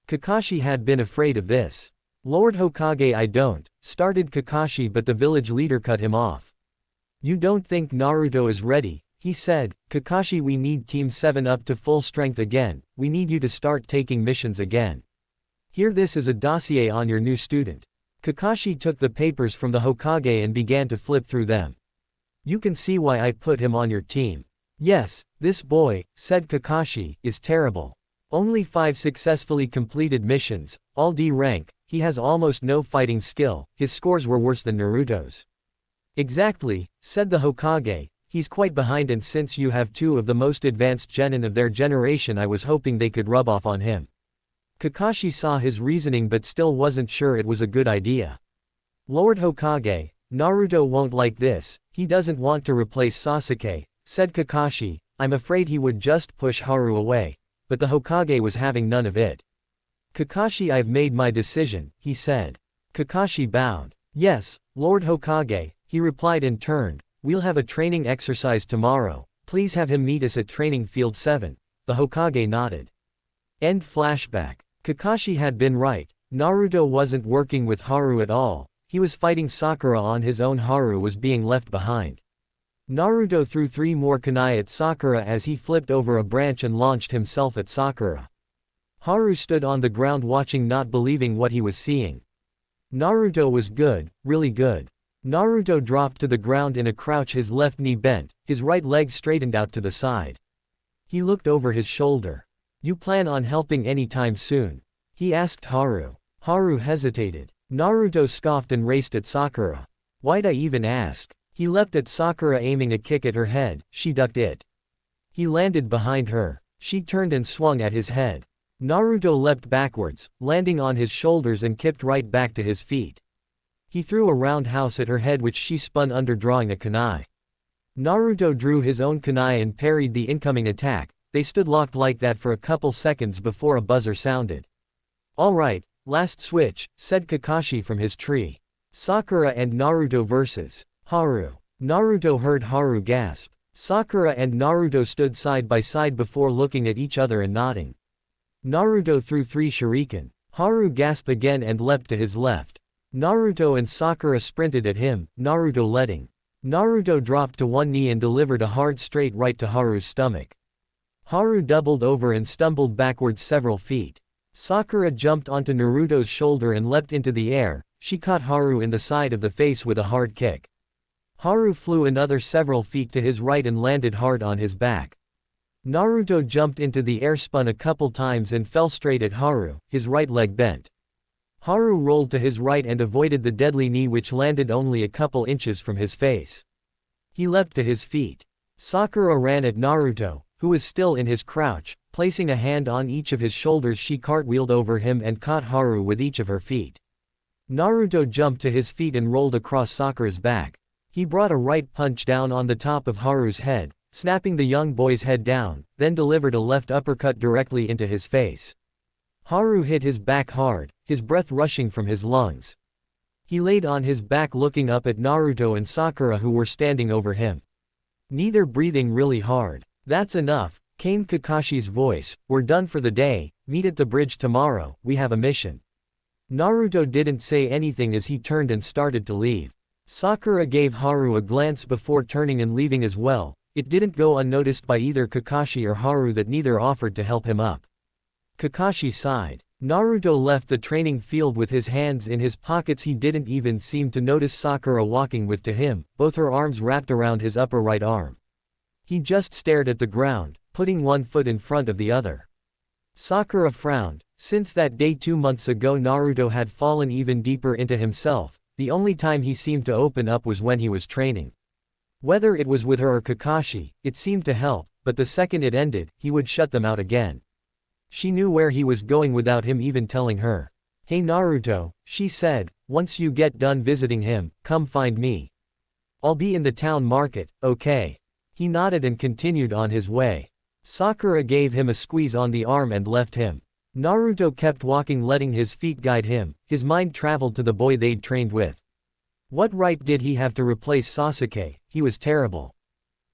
Kakashi had been afraid of this. Lord Hokage, I don't, started Kakashi, but the village leader cut him off. You don't think Naruto is ready, he said. Kakashi, we need Team 7 up to full strength again. We need you to start taking missions again. Here, this is a dossier on your new student. Kakashi took the papers from the Hokage and began to flip through them. You can see why I put him on your team. Yes, this boy, said Kakashi, is terrible. Only 5 successfully completed missions, all D rank, he has almost no fighting skill, his scores were worse than Naruto's. Exactly, said the Hokage, he's quite behind, and since you have 2 of the most advanced genin of their generation, I was hoping they could rub off on him. Kakashi saw his reasoning but still wasn't sure it was a good idea. Lord Hokage, Naruto won't like this, he doesn't want to replace Sasuke. said Kakashi. I'm afraid he would just push Haru away. But the Hokage was having none of it. Kakashi, I've made my decision, he said. Kakashi bowed. Yes, Lord Hokage, he replied and turned. We'll have a training exercise tomorrow. Please have him meet us at training field 7. The Hokage nodded. End flashback. Kakashi had been right. Naruto wasn't working with Haru at all. He was fighting Sakura on his own. Haru was being left behind. Naruto threw 3 more kunai at Sakura as he flipped over a branch and launched himself at Sakura. Haru stood on the ground watching, not believing what he was seeing. Naruto was good, really good. Naruto dropped to the ground in a crouch, his left knee bent, his right leg straightened out to the side. He looked over his shoulder. You plan on helping anytime soon? He asked Haru. Haru hesitated. Naruto scoffed and raced at Sakura. Why'd I even ask? He leapt at Sakura, aiming a kick at her head. She ducked it. He landed behind her. She turned and swung at his head. Naruto leapt backwards, landing on his shoulders and kicked right back to his feet. He threw a roundhouse at her head which she spun under, drawing a kunai. Naruto drew his own kunai and parried the incoming attack. They stood locked like that for a couple seconds before a buzzer sounded. Alright, last switch, said Kakashi from his tree. Sakura and Naruto vs. Haru. Naruto heard Haru gasp. Sakura and Naruto stood side by side before looking at each other and nodding. Naruto threw 3 shuriken. Haru gasped again and leapt to his left. Naruto and Sakura sprinted at him, Naruto leading. Naruto dropped to one knee and delivered a hard straight right to Haru's stomach. Haru doubled over and stumbled backwards several feet. Sakura jumped onto Naruto's shoulder and leapt into the air. She caught Haru in the side of the face with a hard kick. Haru flew another several feet to his right and landed hard on his back. Naruto jumped into the air, spun a couple times and fell straight at Haru, his right leg bent. Haru rolled to his right and avoided the deadly knee which landed only a couple inches from his face. He leapt to his feet. Sakura ran at Naruto, who was still in his crouch. Placing a hand on each of his shoulders, she cartwheeled over him and caught Haru with each of her feet. Naruto jumped to his feet and rolled across Sakura's back. He brought a right punch down on the top of Haru's head, snapping the young boy's head down, then delivered a left uppercut directly into his face. Haru hit his back hard, his breath rushing from his lungs. He laid on his back looking up at Naruto and Sakura who were standing over him. Neither breathing really hard. That's enough, came Kakashi's voice. We're done for the day, meet at the bridge tomorrow, we have a mission. Naruto didn't say anything as he turned and started to leave. Sakura gave Haru a glance before turning and leaving as well. It didn't go unnoticed by either Kakashi or Haru that neither offered to help him up. Kakashi sighed. Naruto left the training field with his hands in his pockets. He didn't even seem to notice Sakura walking with to him, both her arms wrapped around his upper right arm. He just stared at the ground, putting one foot in front of the other. Sakura frowned. Since that day 2 months ago, Naruto had fallen even deeper into himself. The only time he seemed to open up was when he was training. Whether it was with her or Kakashi, it seemed to help, but the second it ended, he would shut them out again. She knew where he was going without him even telling her. Hey Naruto, she said, once you get done visiting him, come find me. I'll be in the town market, okay? He nodded and continued on his way. Sakura gave him a squeeze on the arm and left him. Naruto kept walking, letting his feet guide him. His mind traveled to the boy they'd trained with. What right did he have to replace Sasuke? He was terrible.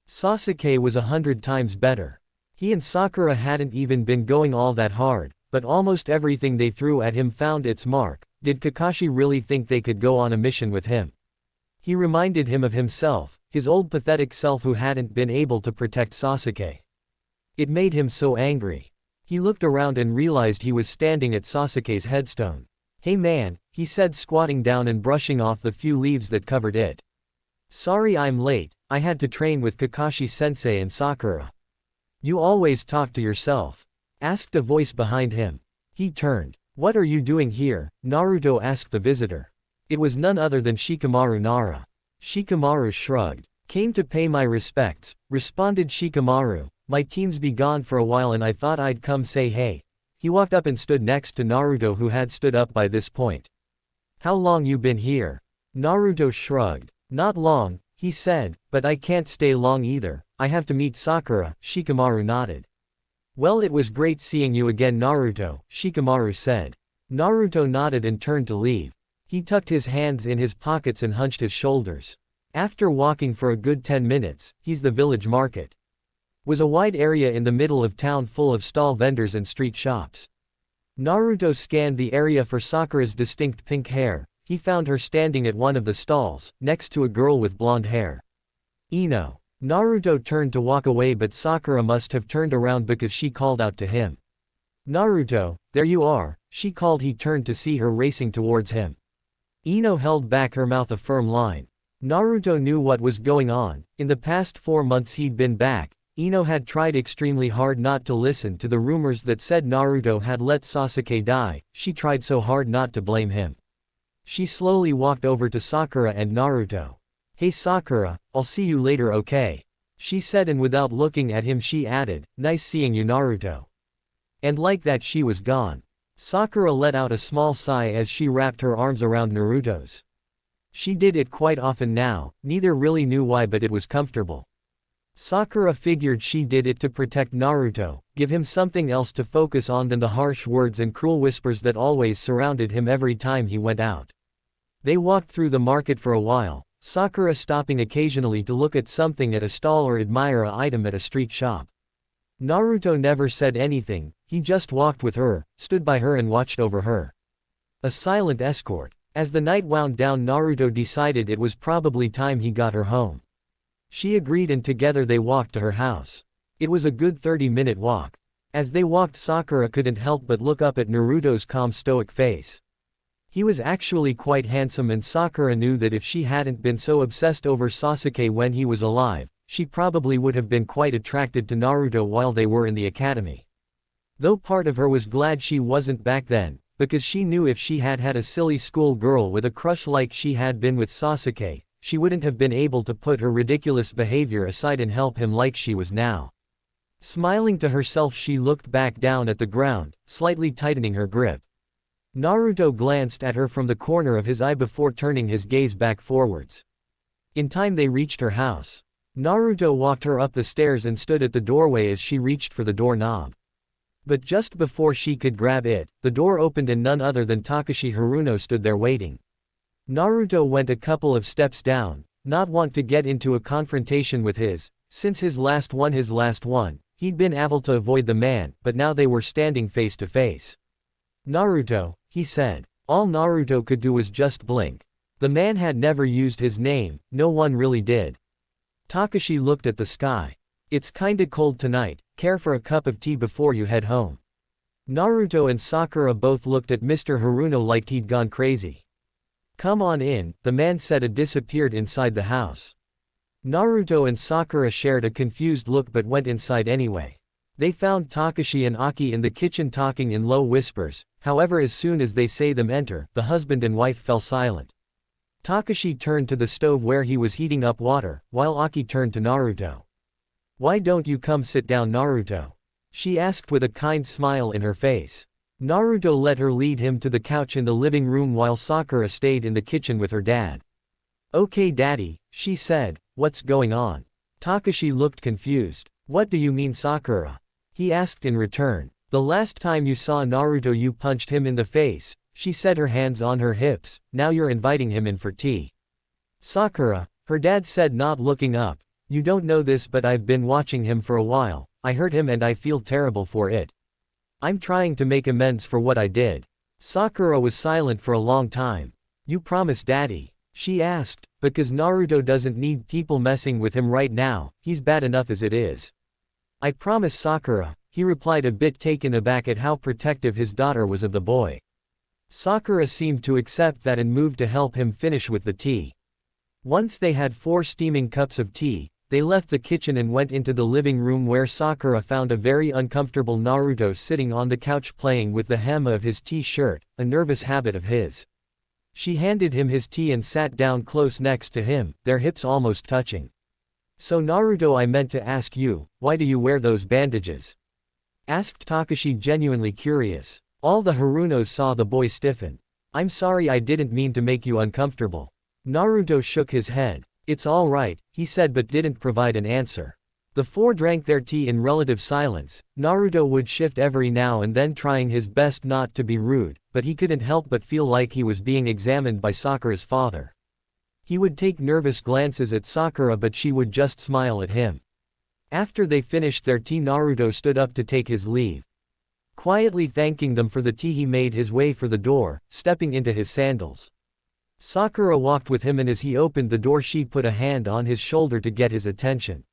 Sasuke was 100 times better. He and Sakura hadn't even been going all that hard, but almost everything they threw at him found its mark. Did Kakashi really think they could go on a mission with him? He reminded him of himself, his old pathetic self who hadn't been able to protect Sasuke. It made him so angry. He looked around and realized he was standing at Sasuke's headstone. Hey man, he said, squatting down and brushing off the few leaves that covered it. Sorry I'm late, I had to train with Kakashi-sensei and Sakura. You always talk to yourself? Asked a voice behind him. He turned. What are you doing here? Naruto asked the visitor. It was none other than Shikamaru Nara. Shikamaru shrugged. Came to pay my respects, responded Shikamaru. My team's be gone for a while and I thought I'd come say hey. He walked up and stood next to Naruto who had stood up by this point. How long you been here? Naruto shrugged. Not long, he said, but I can't stay long either. I have to meet Sakura, Shikamaru nodded. Well, it was great seeing you again, Naruto, Shikamaru said. Naruto nodded and turned to leave. He tucked his hands in his pockets and hunched his shoulders. After walking for a good 10 minutes, he's the village market. Was a wide area in the middle of town full of stall vendors and street shops. Naruto scanned the area for Sakura's distinct pink hair. He found her standing at one of the stalls, next to a girl with blonde hair. Ino. Naruto turned to walk away, but Sakura must have turned around because she called out to him. Naruto, there you are, she called. He turned to see her racing towards him. Ino held back her mouth a firm line. Naruto knew what was going on. In the past 4 months he'd been back, Ino had tried extremely hard not to listen to the rumors that said Naruto had let Sasuke die. She tried so hard not to blame him. She slowly walked over to Sakura and Naruto. Hey Sakura, I'll see you later, okay? She said, and without looking at him she added, nice seeing you, Naruto. And like that she was gone. Sakura let out a small sigh as she wrapped her arms around Naruto's. She did it quite often now, neither really knew why, but it was comfortable. Sakura figured she did it to protect Naruto, give him something else to focus on than the harsh words and cruel whispers that always surrounded him every time he went out. They walked through the market for a while, Sakura stopping occasionally to look at something at a stall or admire an item at a street shop. Naruto never said anything, he just walked with her, stood by her and watched over her. A silent escort. As the night wound down, Naruto decided it was probably time he got her home. She agreed and together they walked to her house. It was a good 30-minute walk. As they walked, Sakura couldn't help but look up at Naruto's calm, stoic face. He was actually quite handsome, and Sakura knew that if she hadn't been so obsessed over Sasuke when he was alive, she probably would have been quite attracted to Naruto while they were in the academy. Though part of her was glad she wasn't back then, because she knew if she had had a silly school girl with a crush like she had been with Sasuke, she wouldn't have been able to put her ridiculous behavior aside and help him like she was now. Smiling to herself, she looked back down at the ground, slightly tightening her grip. Naruto glanced at her from the corner of his eye before turning his gaze back forwards. In time they reached her house. Naruto walked her up the stairs and stood at the doorway as she reached for the doorknob. But just before she could grab it, the door opened and none other than Takashi Haruno stood there waiting. Naruto went a couple of steps down, not want to get into a confrontation with since his last one, he'd been able to avoid the man, but now they were standing face to face. Naruto, he said. All Naruto could do was just blink. The man had never used his name, no one really did. Takashi looked at the sky. It's kinda cold tonight, care for a cup of tea before you head home? Naruto and Sakura both looked at Mr. Haruno like he'd gone crazy. Come on in, the man said and disappeared inside the house. Naruto and Sakura shared a confused look but went inside anyway. They found Takashi and Aki in the kitchen talking in low whispers, however as soon as they say them enter, the husband and wife fell silent. Takashi turned to the stove where he was heating up water, while Aki turned to Naruto. Why don't you come sit down, Naruto? She asked with a kind smile in her face. Naruto let her lead him to the couch in the living room while Sakura stayed in the kitchen with her dad. Okay daddy, she said, what's going on? Takashi looked confused. What do you mean, Sakura? He asked in return. The last time you saw Naruto you punched him in the face, she said, her hands on her hips. Now you're inviting him in for tea. Sakura, her dad said, not looking up. You don't know this, but I've been watching him for a while. I hurt him and I feel terrible for it. I'm trying to make amends for what I did. Sakura was silent for a long time. You promise, daddy? She asked, because Naruto doesn't need people messing with him right now, he's bad enough as it is. I promise, Sakura, he replied, a bit taken aback at how protective his daughter was of the boy. Sakura seemed to accept that and moved to help him finish with the tea. Once they had 4 steaming cups of tea, they left the kitchen and went into the living room where Sakura found a very uncomfortable Naruto sitting on the couch playing with the hem of his t-shirt, a nervous habit of his. She handed him his tea and sat down close next to him, their hips almost touching. So Naruto, I meant to ask you, why do you wear those bandages? Asked Takashi, genuinely curious. All the Harunos saw the boy stiffen. I'm sorry, I didn't mean to make you uncomfortable. Naruto shook his head. It's all right, he said, but didn't provide an answer. The four drank their tea in relative silence. Naruto would shift every now and then, trying his best not to be rude, but he couldn't help but feel like he was being examined by Sakura's father. He would take nervous glances at Sakura, but she would just smile at him. After they finished their tea, Naruto stood up to take his leave. Quietly thanking them for the tea, he made his way for the door, stepping into his sandals. Sakura walked with him, and as he opened the door she put a hand on his shoulder to get his attention.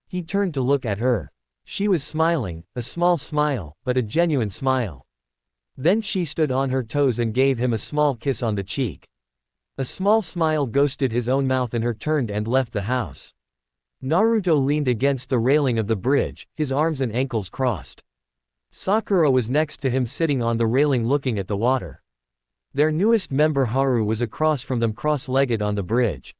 He turned to look at her. She was smiling, a small smile, but a genuine smile. Then she stood on her toes and gave him a small kiss on the cheek. A small smile ghosted his own mouth, and her turned and left the house. Naruto leaned against the railing of the bridge, his arms and ankles crossed. Sakura was next to him, sitting on the railing looking at the water. Their newest member Haru was across from them, cross-legged on the bridge.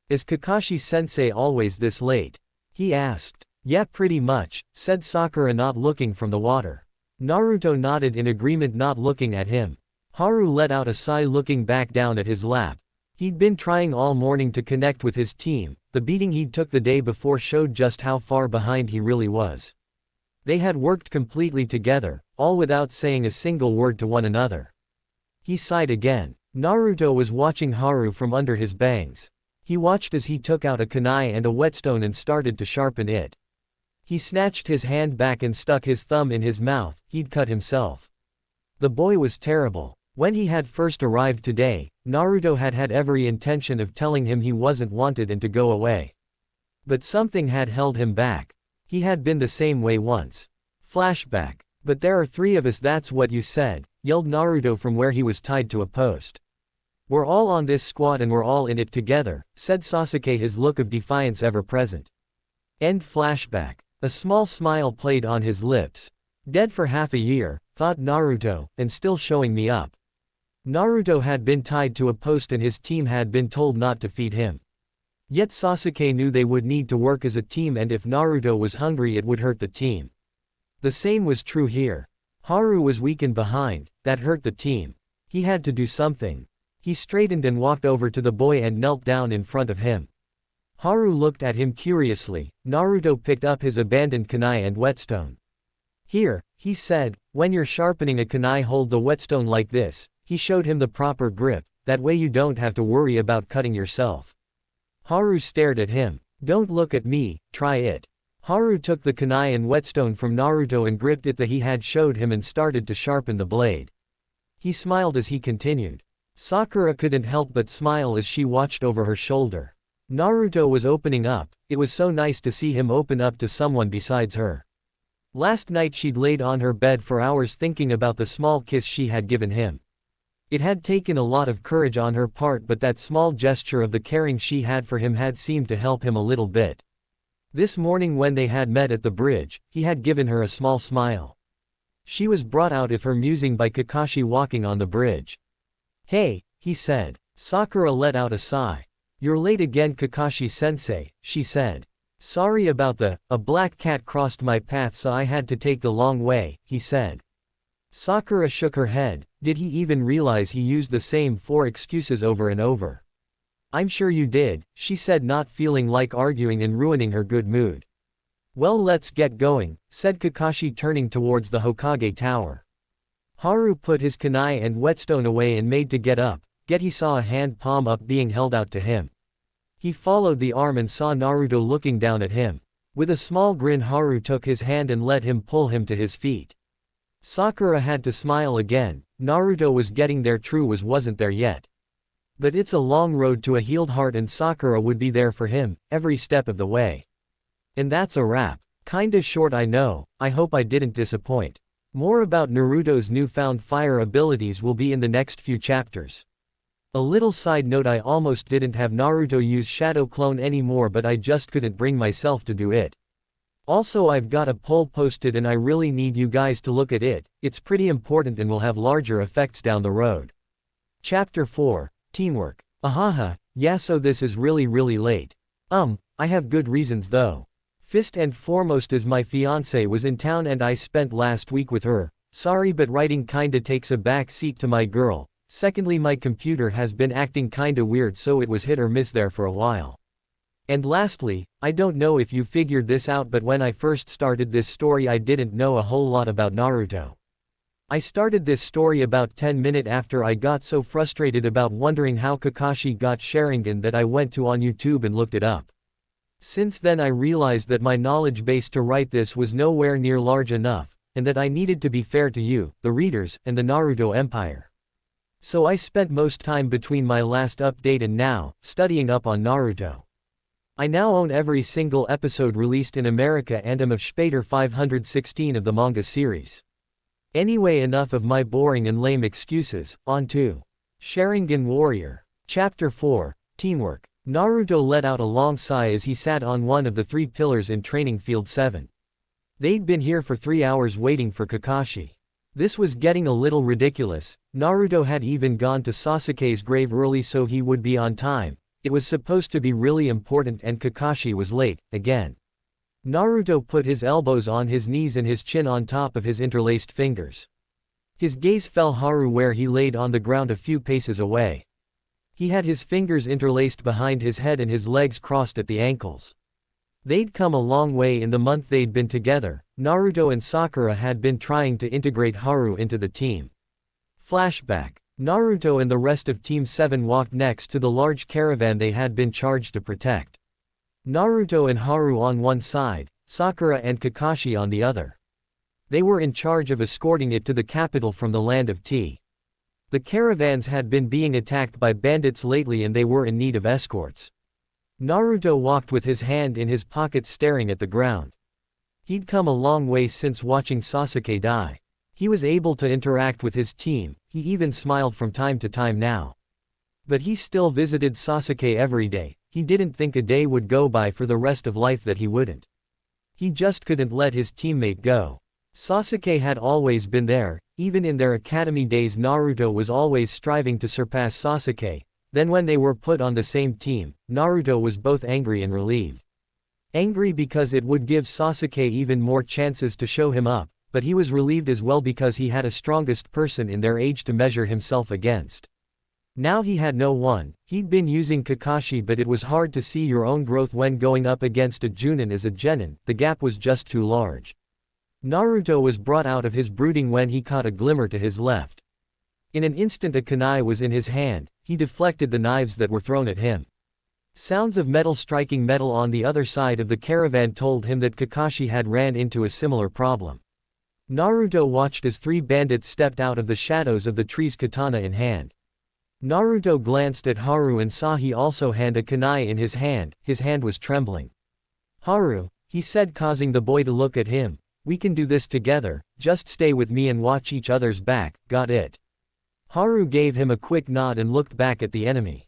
"Is Kakashi-sensei always this late?" he asked. "Yeah, pretty much," said Sakura, not looking from the water. Naruto nodded in agreement, not looking at him. Haru let out a sigh, looking back down at his lap. He'd been trying all morning to connect with his team. The beating he'd took the day before showed just how far behind he really was. They had worked completely together, all without saying a single word to one another. He sighed again. Naruto was watching Haru from under his bangs. He watched as he took out a kunai and a whetstone and started to sharpen it. He snatched his hand back and stuck his thumb in his mouth. He'd cut himself. The boy was terrible. When he had first arrived today, Naruto had had every intention of telling him he wasn't wanted and to go away. But something had held him back. He had been the same way once. Flashback. "But there are three of us, that's what you said," yelled Naruto from where he was tied to a post. "We're all on this squad and we're all in it together," said Sasuke, his look of defiance ever present. End flashback. A small smile played on his lips. "Dead for half a year," thought Naruto, "and still showing me up." Naruto had been tied to a post and his team had been told not to feed him. Yet Sasuke knew they would need to work as a team, and if Naruto was hungry it would hurt the team. The same was true here. Haru was weak and behind, that hurt the team. He had to do something. He straightened and walked over to the boy and knelt down in front of him. Haru looked at him curiously. Naruto picked up his abandoned kunai and whetstone. "Here," he said, "when you're sharpening a kunai, hold the whetstone like this." He showed him the proper grip, that way you don't have to worry about cutting yourself. Haru stared at him. "Don't look at me, try it." Haru took the kunai and whetstone from Naruto and gripped it that he had showed him and started to sharpen the blade. He smiled as he continued. Sakura couldn't help but smile as she watched over her shoulder. Naruto was opening up. It was so nice to see him open up to someone besides her. Last night she'd laid on her bed for hours thinking about the small kiss she had given him. It had taken a lot of courage on her part, but that small gesture of the caring she had for him had seemed to help him a little bit. This morning when they had met at the bridge, he had given her a small smile. She was brought out of her musing by Kakashi walking on the bridge. "Hey," he said. Sakura let out a sigh. "You're late again, Kakashi-sensei," she said. "Sorry about a black cat crossed my path so I had to take the long way," he said. Sakura shook her head. Did he even realize he used the same 4 excuses over and over? "I'm sure you did," she said, not feeling like arguing and ruining her good mood. "Well, let's get going," said Kakashi, turning towards the Hokage tower. Haru put his kunai and whetstone away and made to get up, yet he saw a hand palm up being held out to him. He followed the arm and saw Naruto looking down at him. With a small grin, Haru took his hand and let him pull him to his feet. Sakura had to smile again. Naruto was getting there, true wasn't there yet. But it's a long road to a healed heart and Sakura would be there for him, every step of the way. And that's a wrap. Kinda short, I know. I hope I didn't disappoint. More about Naruto's newfound fire abilities will be in the next few chapters. A little side note, I almost didn't have Naruto use Shadow Clone anymore, but I just couldn't bring myself to do it. Also, I've got a poll posted and I really need you guys to look at it. It's pretty important and will have larger effects down the road. Chapter 4, Teamwork. Ahaha, yeah, so this is really late. I have good reasons though. First and foremost is my fiancée was in town and I spent last week with her. Sorry, but writing kinda takes a back seat to my girl. Secondly, my computer has been acting kinda weird, so it was hit or miss there for a while. And lastly, I don't know if you figured this out, but when I first started this story I didn't know a whole lot about Naruto. I started this story about 10 minutes after I got so frustrated about wondering how Kakashi got Sharingan that I went on YouTube and looked it up. Since then I realized that my knowledge base to write this was nowhere near large enough, and that I needed to be fair to you, the readers, and the Naruto Empire. So I spent most time between my last update and now, studying up on Naruto. I now own every single episode released in America and am of Später 516 of the manga series. Anyway, enough of my boring and lame excuses, on to Sharingan Warrior. Chapter 4, Teamwork. Naruto let out a long sigh as he sat on one of the 3 pillars in Training Field 7. They'd been here for 3 hours waiting for Kakashi. This was getting a little ridiculous. Naruto had even gone to Sasuke's grave early so he would be on time. It was supposed to be really important and Kakashi was late, again. Naruto put his elbows on his knees and his chin on top of his interlaced fingers. His gaze fell Haru where he laid on the ground a few paces away. He had his fingers interlaced behind his head and his legs crossed at the ankles. They'd come a long way in the month they'd been together. Naruto and Sakura had been trying to integrate Haru into the team. Flashback. Naruto and the rest of Team 7 walked next to the large caravan they had been charged to protect. Naruto and Haru on one side, Sakura and Kakashi on the other. They were in charge of escorting it to the capital from the land of tea. The caravans had been being attacked by bandits lately and they were in need of escorts. Naruto walked with his hand in his pocket staring at the ground. He'd come a long way since watching Sasuke die. He was able to interact with his team, he even smiled from time to time now. But he still visited Sasuke every day. He didn't think a day would go by for the rest of life that he wouldn't. He just couldn't let his teammate go. Sasuke had always been there, even in their academy days Naruto was always striving to surpass Sasuke. Then when they were put on the same team, Naruto was both angry and relieved. Angry because it would give Sasuke even more chances to show him up, but he was relieved as well because he had a strongest person in their age to measure himself against. Now he had no one. He'd been using Kakashi but it was hard to see your own growth when going up against a Junin as a genin, the gap was just too large. Naruto was brought out of his brooding when he caught a glimmer to his left. In an instant a kunai was in his hand, he deflected the knives that were thrown at him. Sounds of metal striking metal on the other side of the caravan told him that Kakashi had ran into a similar problem. Naruto watched as 3 bandits stepped out of the shadows of the trees katana in hand. Naruto glanced at Haru and saw he also had a kunai in his hand was trembling. "Haru," he said, causing the boy to look at him, "we can do this together, just stay with me and watch each other's back, got it?" Haru gave him a quick nod and looked back at the enemy.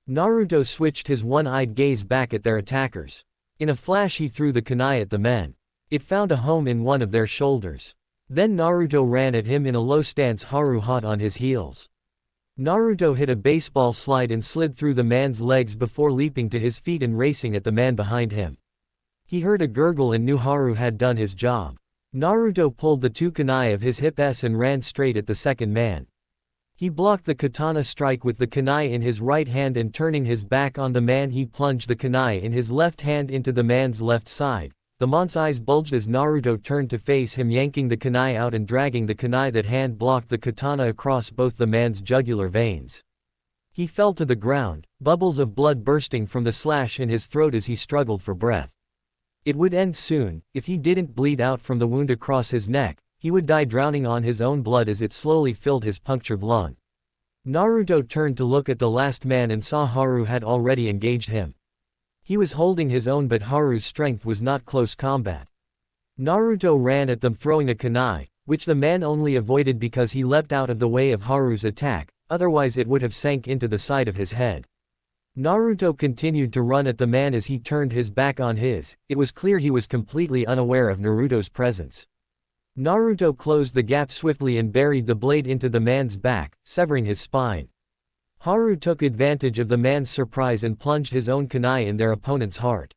Naruto switched his one-eyed gaze back at their attackers. In a flash he threw the kunai at the men. It found a home in one of their shoulders. Then Naruto ran at him in a low stance, Haru hot on his heels. Naruto hit a baseball slide and slid through the man's legs before leaping to his feet and racing at the man behind him. He heard a gurgle and knew Haru had done his job. Naruto pulled the 2 kunai of his hips and ran straight at the second man. He blocked the katana strike with the kunai in his right hand and turning his back on the man he plunged the kunai in his left hand into the man's left side. The man's eyes bulged as Naruto turned to face him, yanking the kunai out and dragging the kunai that hand blocked the katana across both the man's jugular veins. He fell to the ground, bubbles of blood bursting from the slash in his throat as he struggled for breath. It would end soon. If he didn't bleed out from the wound across his neck, he would die drowning on his own blood as it slowly filled his punctured lung. Naruto turned to look at the last man and saw Haru had already engaged him. He was holding his own, but Haru's strength was not close combat. Naruto ran at them throwing a kunai, which the man only avoided because he leapt out of the way of Haru's attack, otherwise it would have sank into the side of his head. Naruto continued to run at the man as he turned his back on his. It was clear he was completely unaware of Naruto's presence. Naruto closed the gap swiftly and buried the blade into the man's back, severing his spine. Haru took advantage of the man's surprise and plunged his own kunai in their opponent's heart.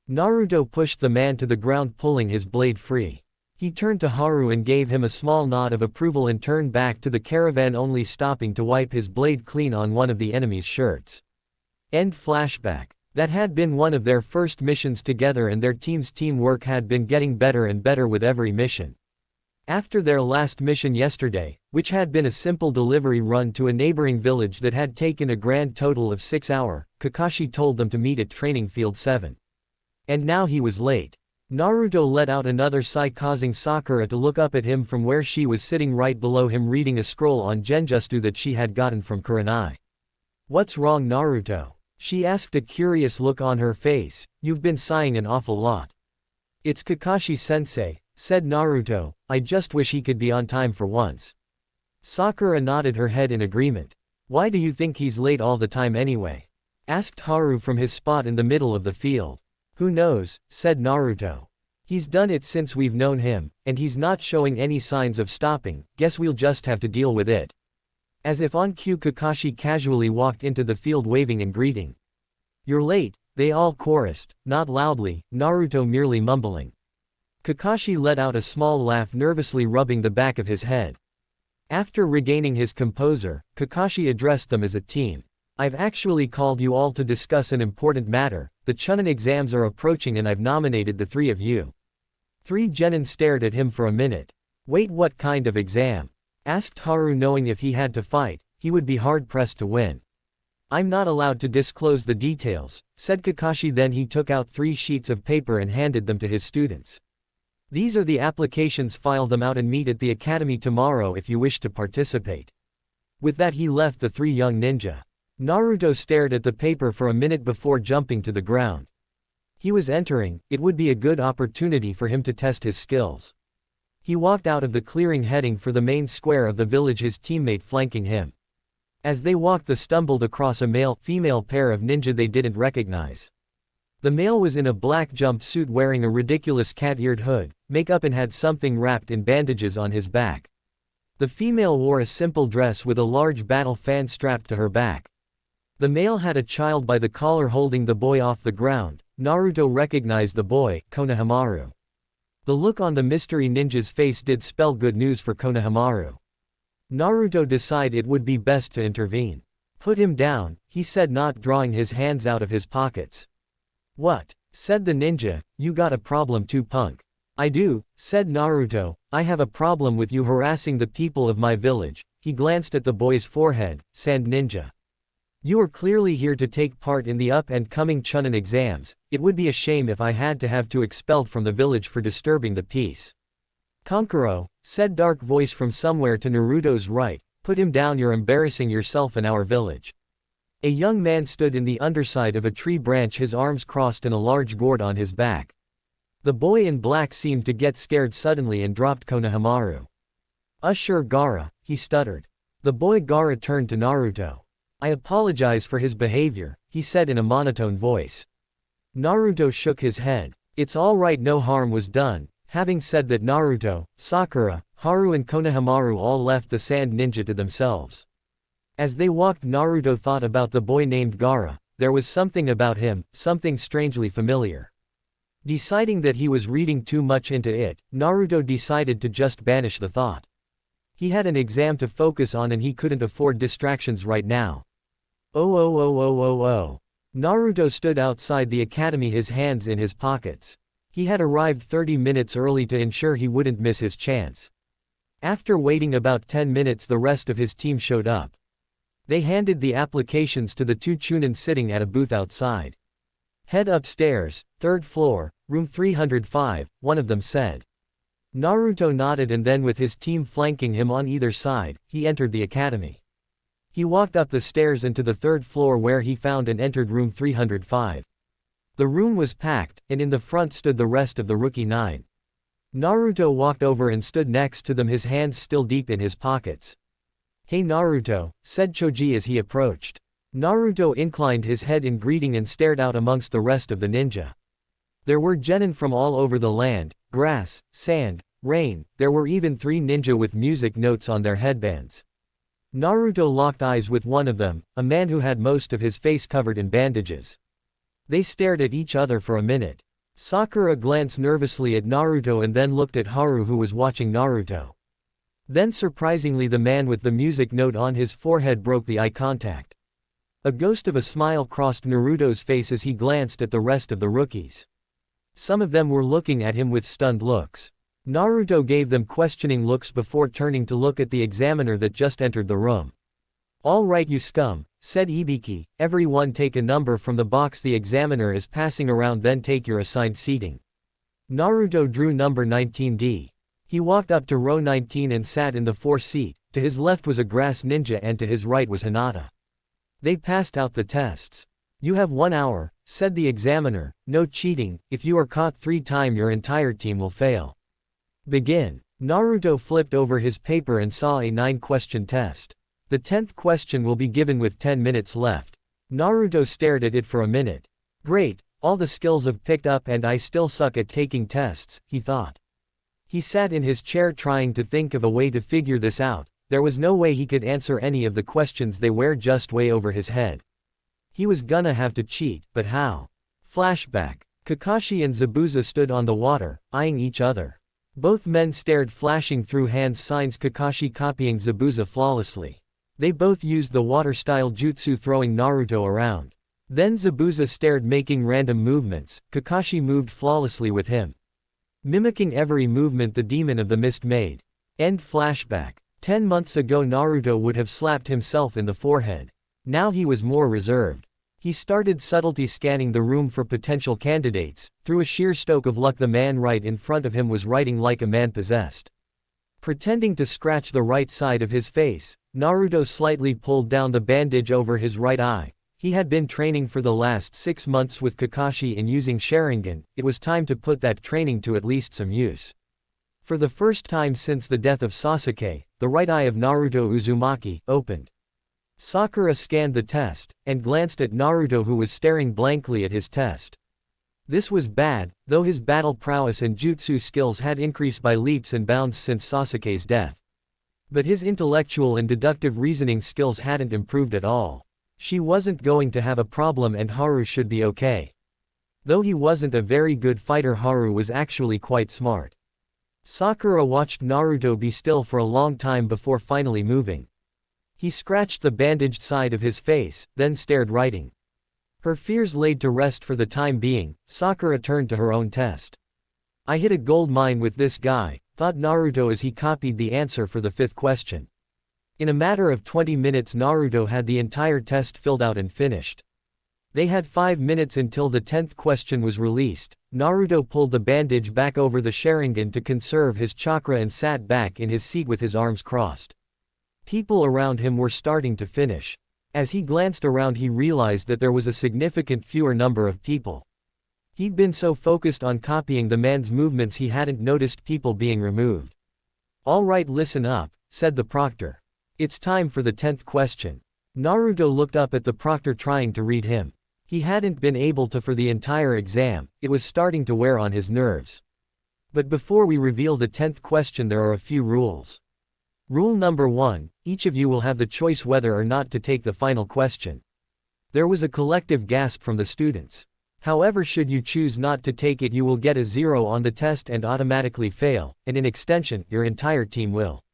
Naruto pushed the man to the ground, pulling his blade free. He turned to Haru and gave him a small nod of approval and turned back to the caravan, only stopping to wipe his blade clean on one of the enemy's shirts. End flashback. That had been one of their first missions together, and their team's teamwork had been getting better and better with every mission. After their last mission yesterday, which had been a simple delivery run to a neighboring village that had taken a grand total of 6 hours, Kakashi told them to meet at Training Field 7. And now he was late. Naruto let out another sigh, causing Sakura to look up at him from where she was sitting right below him, reading a scroll on Genjutsu that she had gotten from Kurenai. "What's wrong, Naruto?" she asked, a curious look on her face. "You've been sighing an awful lot." "It's Kakashi-sensei," said Naruto. "I just wish he could be on time for once." Sakura nodded her head in agreement. "Why do you think he's late all the time anyway?" asked Haru from his spot in the middle of the field. "Who knows," said Naruto. "He's done it since we've known him, and he's not showing any signs of stopping. Guess we'll just have to deal with it." As if on cue, Kakashi casually walked into the field waving and greeting. "You're late," they all chorused, not loudly, Naruto merely mumbling. Kakashi let out a small laugh, nervously rubbing the back of his head. After regaining his composure, Kakashi addressed them as a team. "I've actually called you all to discuss an important matter. The Chunin exams are approaching and I've nominated the three of you." Three genin stared at him for a minute. "Wait, what kind of exam?" asked Haru, knowing if he had to fight, he would be hard-pressed to win. "I'm not allowed to disclose the details," said Kakashi. Then he took out 3 sheets of paper and handed them to his students. "These are the applications, file them out and meet at the academy tomorrow if you wish to participate." With that he left the 3 young ninja. Naruto stared at the paper for a minute before jumping to the ground. He was entering, it would be a good opportunity for him to test his skills. He walked out of the clearing, heading for the main square of the village, his teammate flanking him. As they walked, they stumbled across a male-female pair of ninja they didn't recognize. The male was in a black jumpsuit wearing a ridiculous cat-eared hood, makeup, and had something wrapped in bandages on his back. The female wore a simple dress with a large battle fan strapped to her back. The male had a child by the collar holding the boy off the ground. Naruto recognized the boy, Konohamaru. The look on the mystery ninja's face did spell good news for Konohamaru. Naruto decided it would be best to intervene. "Put him down," he said, not drawing his hands out of his pockets. "What?" said the ninja. "You got a problem too, punk." "I do," said Naruto. "I have a problem with you harassing the people of my village." He glanced at the boy's forehead. "Sand ninja. You are clearly here to take part in the up-and-coming Chunin exams. It would be a shame if I had to have you expelled from the village for disturbing the peace." "Kankuro," said dark voice from somewhere to Naruto's right. "Put him down, you're embarrassing yourself and our village." A young man stood in the underside of a tree branch, his arms crossed and a large gourd on his back. The boy in black seemed to get scared suddenly and dropped Konohamaru. "Sure, Gaara," he stuttered. The boy Gaara turned to Naruto. "I apologize for his behavior," he said in a monotone voice. Naruto shook his head. "It's all right, no harm was done." Having said that, Naruto, Sakura, Haru and Konohamaru all left the sand ninja to themselves. As they walked, Naruto thought about the boy named Gaara. There was something about him, something strangely familiar. Deciding that he was reading too much into it, Naruto decided to just banish the thought. He had an exam to focus on and he couldn't afford distractions right now. Oh. Naruto stood outside the academy, his hands in his pockets. He had arrived 30 minutes early to ensure he wouldn't miss his chance. After waiting about 10 minutes, the rest of his team showed up. They handed the applications to the 2 Chunin sitting at a booth outside. "Head upstairs, 3rd floor, room 305, one of them said. Naruto nodded, and then, with his team flanking him on either side, he entered the academy. He walked up the stairs and to the 3rd floor, where he found and entered room 305. The room was packed, and in the front stood the rest of the rookie 9. Naruto walked over and stood next to them, his hands still deep in his pockets. "Hey Naruto," said Choji as he approached. Naruto inclined his head in greeting and stared out amongst the rest of the ninja. There were genin from all over the land, grass, sand, rain. There were even 3 ninja with music notes on their headbands. Naruto locked eyes with one of them, a man who had most of his face covered in bandages. They stared at each other for a minute. Sakura glanced nervously at Naruto and then looked at Haru, who was watching Naruto. Then surprisingly, the man with the music note on his forehead broke the eye contact. A ghost of a smile crossed Naruto's face as he glanced at the rest of the rookies. Some of them were looking at him with stunned looks. Naruto gave them questioning looks before turning to look at the examiner that just entered the room. "All right, you scum," said Ibiki, "everyone take a number from the box the examiner is passing around, then take your assigned seating." Naruto drew number 19D. He walked up to row 19 and sat in the 4th seat. To his left was a grass ninja and to his right was Hinata. They passed out the tests. "You have 1 hour," said the examiner, "no cheating, if you are caught 3 times your entire team will fail. Begin." Naruto flipped over his paper and saw a 9-question test. The 10th question will be given with 10 minutes left. Naruto stared at it for a minute. "Great, all the skills I've picked up and I still suck at taking tests," he thought. He sat in his chair trying to think of a way to figure this out. There was no way he could answer any of the questions, they were just way over his head. He was gonna have to cheat, but how? Flashback. Kakashi and Zabuza stood on the water, eyeing each other. Both men stared, flashing through hand signs, Kakashi copying Zabuza flawlessly. They both used the water-style jutsu, throwing Naruto around. Then Zabuza stared, making random movements. Kakashi moved flawlessly with him, mimicking every movement the demon of the mist made. End flashback. 10 months ago Naruto would have slapped himself in the forehead. Now he was more reserved. He started subtlety scanning the room for potential candidates. Through a sheer stroke of luck the man right in front of him was writing like a man possessed. Pretending to scratch the right side of his face, Naruto slightly pulled down the bandage over his right eye. He had been training for the last 6 months with Kakashi in using Sharingan. It was time to put that training to at least some use. For the first time since the death of Sasuke, the right eye of Naruto Uzumaki opened. Sakura scanned the test, and glanced at Naruto, who was staring blankly at his test. This was bad, though his battle prowess and jutsu skills had increased by leaps and bounds since Sasuke's death. But his intellectual and deductive reasoning skills hadn't improved at all. She wasn't going to have a problem and Haru should be okay. Though he wasn't a very good fighter, Haru was actually quite smart. Sakura watched Naruto be still for a long time before finally moving. He scratched the bandaged side of his face, then stared writing. Her fears laid to rest for the time being, Sakura turned to her own test. "I hit a gold mine with this guy," thought Naruto as he copied the answer for the 5th question. In a matter of 20 minutes Naruto had the entire test filled out and finished. They had 5 minutes until the 10th question was released. Naruto pulled the bandage back over the Sharingan to conserve his chakra and sat back in his seat with his arms crossed. People around him were starting to finish. As he glanced around he realized that there was a significant fewer number of people. He'd been so focused on copying the man's movements he hadn't noticed people being removed. "All right, listen up," said the proctor. "It's time for the 10th question." Naruto looked up at the proctor trying to read him. He hadn't been able to for the entire exam. It was starting to wear on his nerves. But before we reveal the 10th question there are a few rules. Rule number 1, each of you will have the choice whether or not to take the final question. There was a collective gasp from the students. However, should you choose not to take it you will get a 0 on the test and automatically fail, and in extension, your entire team will.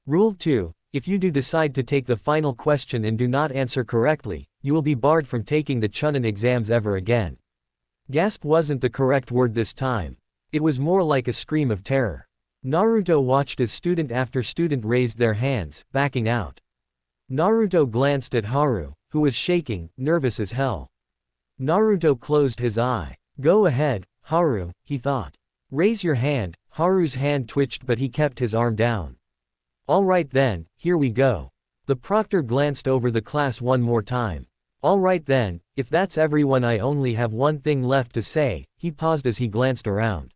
Rule 2, if you do decide to take the final question and do not answer correctly, you will be barred from taking the Chunin exams ever again. Gasp wasn't the correct word this time. It was more like a scream of terror. Naruto watched as student after student raised their hands, backing out. Naruto glanced at Haru, who was shaking, nervous as hell. Naruto closed his eye. "Go ahead, Haru," he thought. "Raise your hand." Haru's hand twitched but he kept his arm down. "All right then, here we go." The proctor glanced over the class one more time. "All right then, if that's everyone I only have one thing left to say." He paused as he glanced around.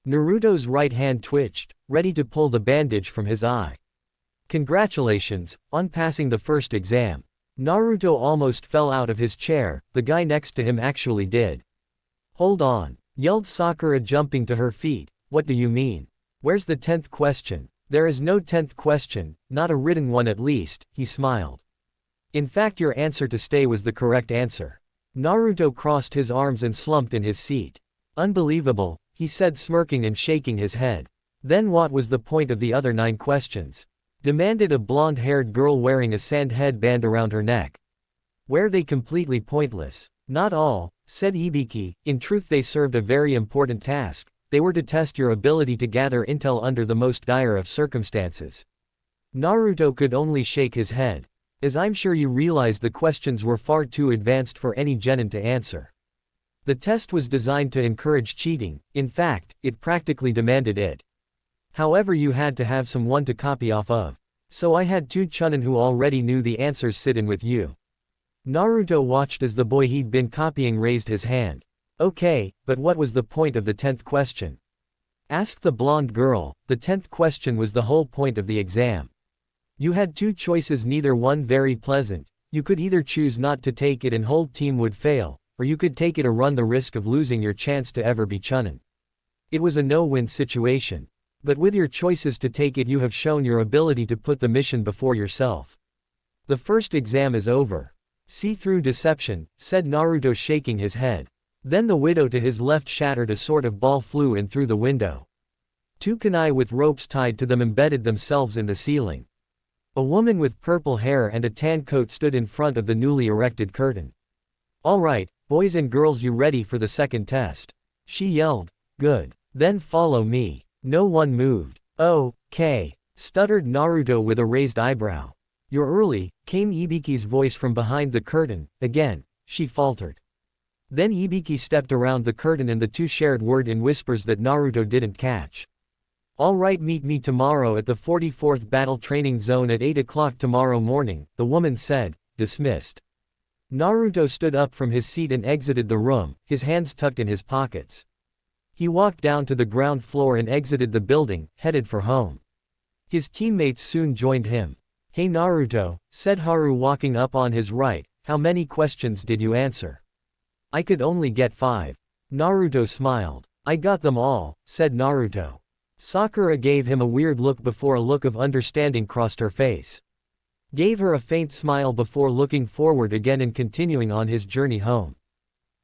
Naruto's right hand twitched, ready to pull the bandage from his eye. "Congratulations on passing the first exam." Naruto almost fell out of his chair, the guy next to him actually did. "Hold on," yelled Sakura, jumping to her feet. "What do you mean? Where's the 10th question?" "There is no 10th question, not a written one at least," he smiled. "In fact your answer to stay was the correct answer." Naruto crossed his arms and slumped in his seat. "Unbelievable," he said, smirking and shaking his head. "Then what was the point of the other 9 questions?" demanded a blonde-haired girl wearing a sand headband around her neck. Were they completely pointless? Not all, said Ibiki. In truth they served a very important task. They were to test your ability to gather intel under the most dire of circumstances. Naruto could only shake his head. As I'm sure you realize, the questions were far too advanced for any genin to answer. The test was designed to encourage cheating. In fact, it practically demanded it. However, you had to have someone to copy off of. So I had two chunin who already knew the answers sit in with you. Naruto watched as the boy he'd been copying raised his hand. Okay, but what was the point of the 10th question? Asked the blonde girl. The 10th question was the whole point of the exam. You had two choices, neither one very pleasant. You could either choose not to take it and whole team would fail, or you could take it or run the risk of losing your chance to ever be chunin. It was a no-win situation. But with your choices to take it, you have shown your ability to put the mission before yourself. The first exam is over. See through deception, said Naruto, shaking his head. Then the widow to his left shattered. A sort of ball flew in through the window. Two kunai with ropes tied to them embedded themselves in the ceiling. A woman with purple hair and a tan coat stood in front of the newly erected curtain. All right, boys and girls, you ready for the second test? She yelled. Good. Then follow me. No one moved. Okay, stuttered Naruto with a raised eyebrow. You're early, came Ibiki's voice from behind the curtain. Again, she faltered. Then Ibiki stepped around the curtain and the two shared word in whispers that Naruto didn't catch. All right, meet me tomorrow at the 44th Battle Training Zone at 8 o'clock tomorrow morning, the woman said. Dismissed. Naruto stood up from his seat and exited the room, his hands tucked in his pockets. He walked down to the ground floor and exited the building, headed for home. His teammates soon joined him. Hey Naruto, said Haru walking up on his right, how many questions did you answer? I could only get 5. Naruto smiled. I got them all, said Naruto. Sakura gave him a weird look before a look of understanding crossed her face. Gave her a faint smile before looking forward again and continuing on his journey home.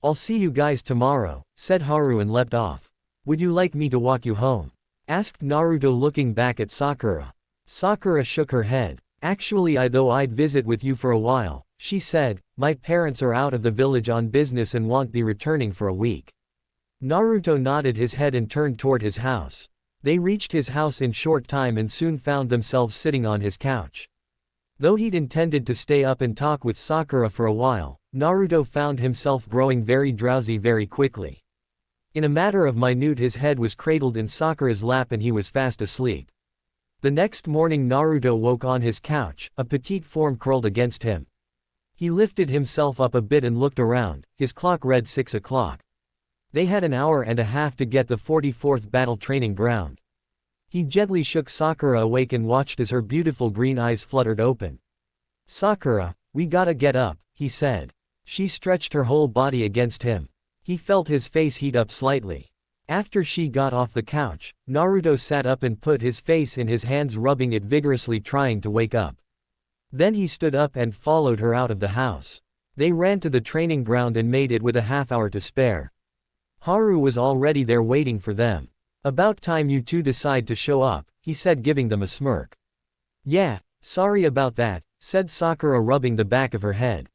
I'll see you guys tomorrow, said Haru and leapt off. Would you like me to walk you home? Asked Naruto looking back at Sakura. Sakura shook her head. Actually, I'd visit with you for a while, she said. My parents are out of the village on business and won't be returning for a week. Naruto nodded his head and turned toward his house. They reached his house in short time and soon found themselves sitting on his couch. Though he'd intended to stay up and talk with Sakura for a while, Naruto found himself growing very drowsy very quickly. In a matter of minute, his head was cradled in Sakura's lap and he was fast asleep. The next morning Naruto woke on his couch, a petite form curled against him. He lifted himself up a bit and looked around. His clock read 6 o'clock. They had an hour and a half to get the 44th battle training ground. He gently shook Sakura awake and watched as her beautiful green eyes fluttered open. Sakura, we gotta get up, he said. She stretched her whole body against him. He felt his face heat up slightly. After she got off the couch, Naruto sat up and put his face in his hands, rubbing it vigorously, trying to wake up. Then he stood up and followed her out of the house. They ran to the training ground and made it with a half-hour to spare. Haru was already there waiting for them. About time you two decide to show up, he said, giving them a smirk. Yeah, sorry about that, said Sakura, rubbing the back of her head.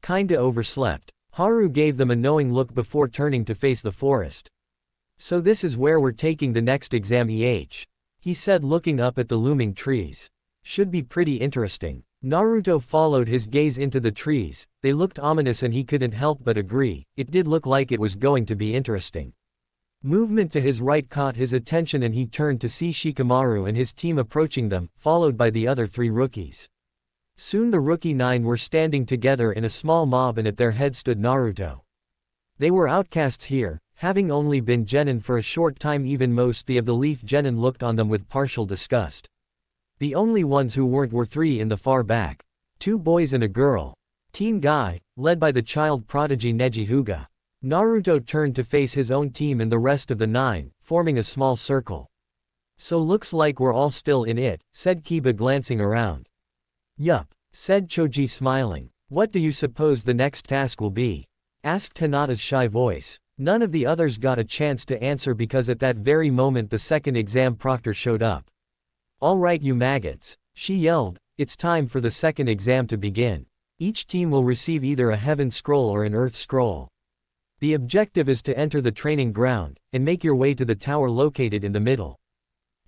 Kinda overslept. Haru gave them a knowing look before turning to face the forest. So this is where we're taking the next exam, he said, looking up at the looming trees. Should be pretty interesting. Naruto followed his gaze into the trees. They looked ominous and he couldn't help but agree. It did look like it was going to be interesting. Movement to his right caught his attention and he turned to see Shikamaru and his team approaching them, followed by the other 3 rookies. Soon the rookie 9 were standing together in a small mob and at their head stood Naruto. They were outcasts here, having only been genin for a short time. Even most of the Leaf genin looked on them with partial disgust. The only ones who weren't were 3 in the far back. 2 boys and a girl. Team Guy, led by the child prodigy Neji Hyuga. Naruto turned to face his own team and the rest of the 9, forming a small circle. So looks like we're all still in it, said Kiba, glancing around. Yup, said Choji, smiling. What do you suppose the next task will be? Asked Hinata's shy voice. None of the others got a chance to answer because at that very moment the second exam proctor showed up. All right, you maggots, she yelled, it's time for the second exam to begin. Each team will receive either a heaven scroll or an earth scroll. The objective is to enter the training ground, and make your way to the tower located in the middle.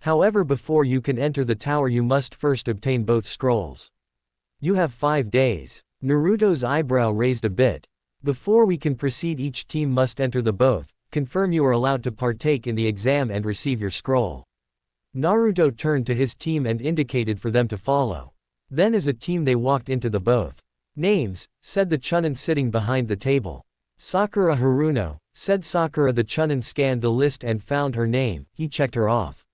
However, before you can enter the tower you must first obtain both scrolls. You have 5 days. Naruto's eyebrow raised a bit. Before we can proceed, each team must enter the both, confirm you are allowed to partake in the exam and receive your scroll. Naruto turned to his team and indicated for them to follow. Then as a team they walked into the both. Names, said the Chunin sitting behind the table. Sakura Haruno, said Sakura. The Chunin scanned the list and found her name, he checked her off.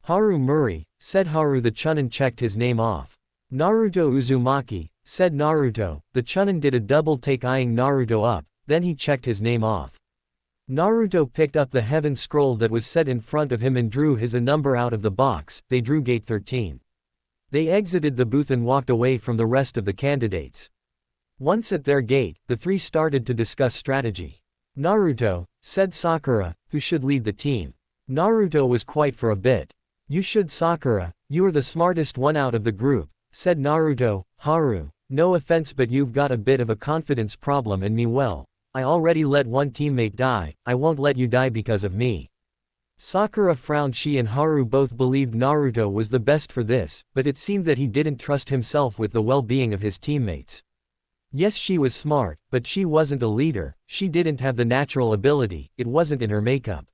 Haru Muri, said Haru. The Chunin checked his name off. Naruto Uzumaki, said Naruto. The Chunin did a double take eyeing Naruto up, then he checked his name off. Naruto picked up the heaven scroll that was set in front of him and drew his number out of the box. They drew gate 13. They exited the booth and walked away from the rest of the candidates. Once at their gate, the three started to discuss strategy. Naruto, said Sakura, who should lead the team. Naruto was quiet for a bit. You should, Sakura, you are the smartest one out of the group, said Naruto. Haru, no offense but you've got a bit of a confidence problem and me well. I already let one teammate die, I won't let you die because of me. Sakura frowned. She and Haru both believed Naruto was the best for this, but it seemed that he didn't trust himself with the well-being of his teammates. Yes, she was smart, but she wasn't a leader, she didn't have the natural ability, it wasn't in her makeup.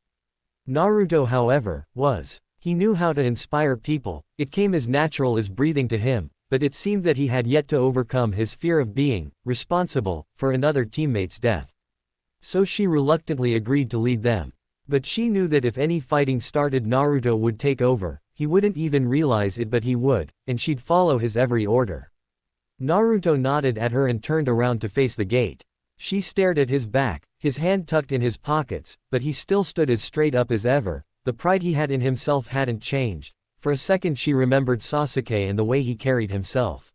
Naruto, however, was. He knew how to inspire people, it came as natural as breathing to him, but it seemed that he had yet to overcome his fear of being responsible for another teammate's death. So she reluctantly agreed to lead them. But she knew that if any fighting started, Naruto would take over, he wouldn't even realize it but he would, and she'd follow his every order. Naruto nodded at her and turned around to face the gate. She stared at his back, his hand tucked in his pockets, but he still stood as straight up as ever. The pride he had in himself hadn't changed. For a second she remembered Sasuke and the way he carried himself.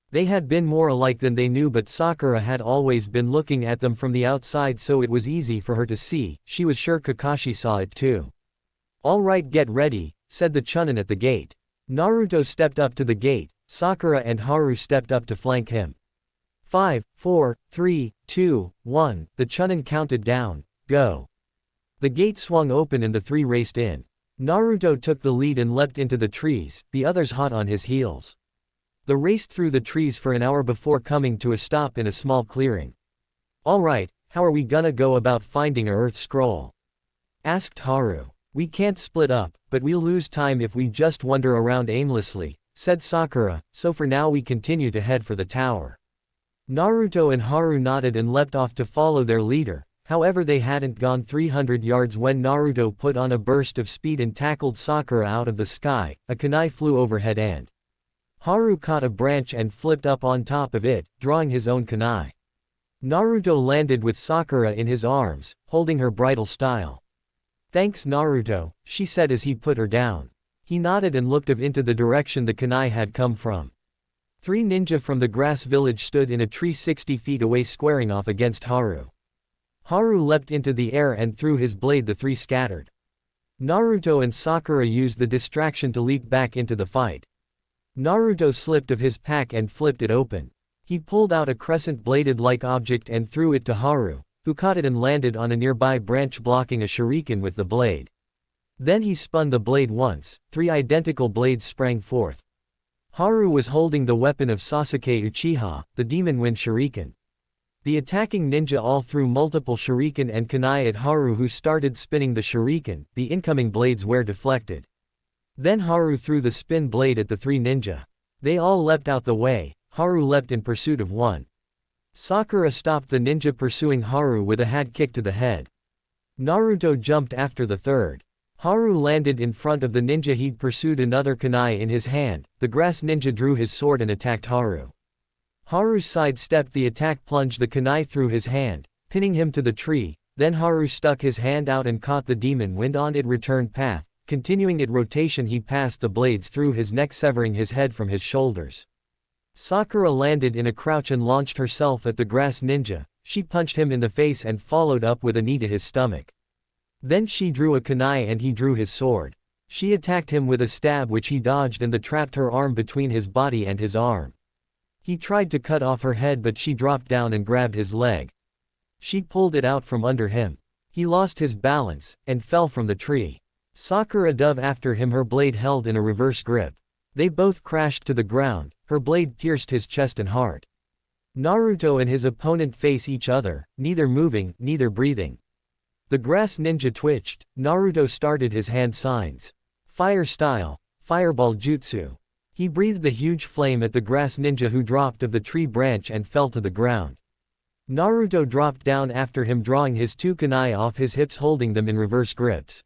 They had been more alike than they knew, but Sakura had always been looking at them from the outside, so it was easy for her to see. She was sure Kakashi saw it too. All right, get ready, said the Chunin at the gate. Naruto stepped up to the gate, Sakura and Haru stepped up to flank him. 5, 4, 3, 2, 1, the Chunin counted down, go. The gate swung open and the three raced in. Naruto took the lead and leapt into the trees, the others hot on his heels. They raced through the trees for an hour before coming to a stop in a small clearing. Alright, how are we gonna go about finding a earth scroll? Asked Haru. We can't split up, but we'll lose time if we just wander around aimlessly, said Sakura, so for now we continue to head for the tower. Naruto and Haru nodded and leapt off to follow their leader. However, they hadn't gone 300 yards when Naruto put on a burst of speed and tackled Sakura out of the sky. A kunai flew overhead and Haru caught a branch and flipped up on top of it, drawing his own kunai. Naruto landed with Sakura in his arms, holding her bridal style. Thanks Naruto, she said as he put her down. He nodded and looked into the direction the kunai had come from. 3 ninja from the grass village stood in a tree 60 feet away, squaring off against Haru. Haru leapt into the air and threw his blade. The 3 scattered. Naruto and Sakura used the distraction to leap back into the fight. Naruto slipped of his pack and flipped it open. He pulled out a crescent-bladed-like object and threw it to Haru, who caught it and landed on a nearby branch, blocking a shuriken with the blade. Then he spun the blade once, 3 identical blades sprang forth. Haru was holding the weapon of Sasuke Uchiha, the Demon Wind Shuriken. The attacking ninja all threw multiple shuriken and kunai at Haru, who started spinning the shuriken. The incoming blades were deflected. Then Haru threw the spin blade at the 3 ninja. They all leapt out the way. Haru leapt in pursuit of one. Sakura stopped the ninja pursuing Haru with a head kick to the head. Naruto jumped after the 3rd. Haru landed in front of the ninja he'd pursued, another kunai in his hand. The grass ninja drew his sword and attacked Haru. Haru sidestepped the attack, plunged the kunai through his hand, pinning him to the tree. Then Haru stuck his hand out and caught the demon wind on its return path. Continuing its rotation, he passed the blades through his neck, severing his head from his shoulders. Sakura landed in a crouch and launched herself at the grass ninja. She punched him in the face and followed up with a knee to his stomach. Then she drew a kunai and he drew his sword. She attacked him with a stab which he dodged and trapped her arm between his body and his arm. He tried to cut off her head but she dropped down and grabbed his leg. She pulled it out from under him. He lost his balance, and fell from the tree. Sakura dove after him, her blade held in a reverse grip. They both crashed to the ground, her blade pierced his chest and heart. Naruto and his opponent face each other, neither moving, neither breathing. The grass ninja twitched. Naruto started his hand signs. Fire style, fireball jutsu. He breathed the huge flame at the grass ninja who dropped of the tree branch and fell to the ground. Naruto dropped down after him, drawing his two kunai off his hips, holding them in reverse grips.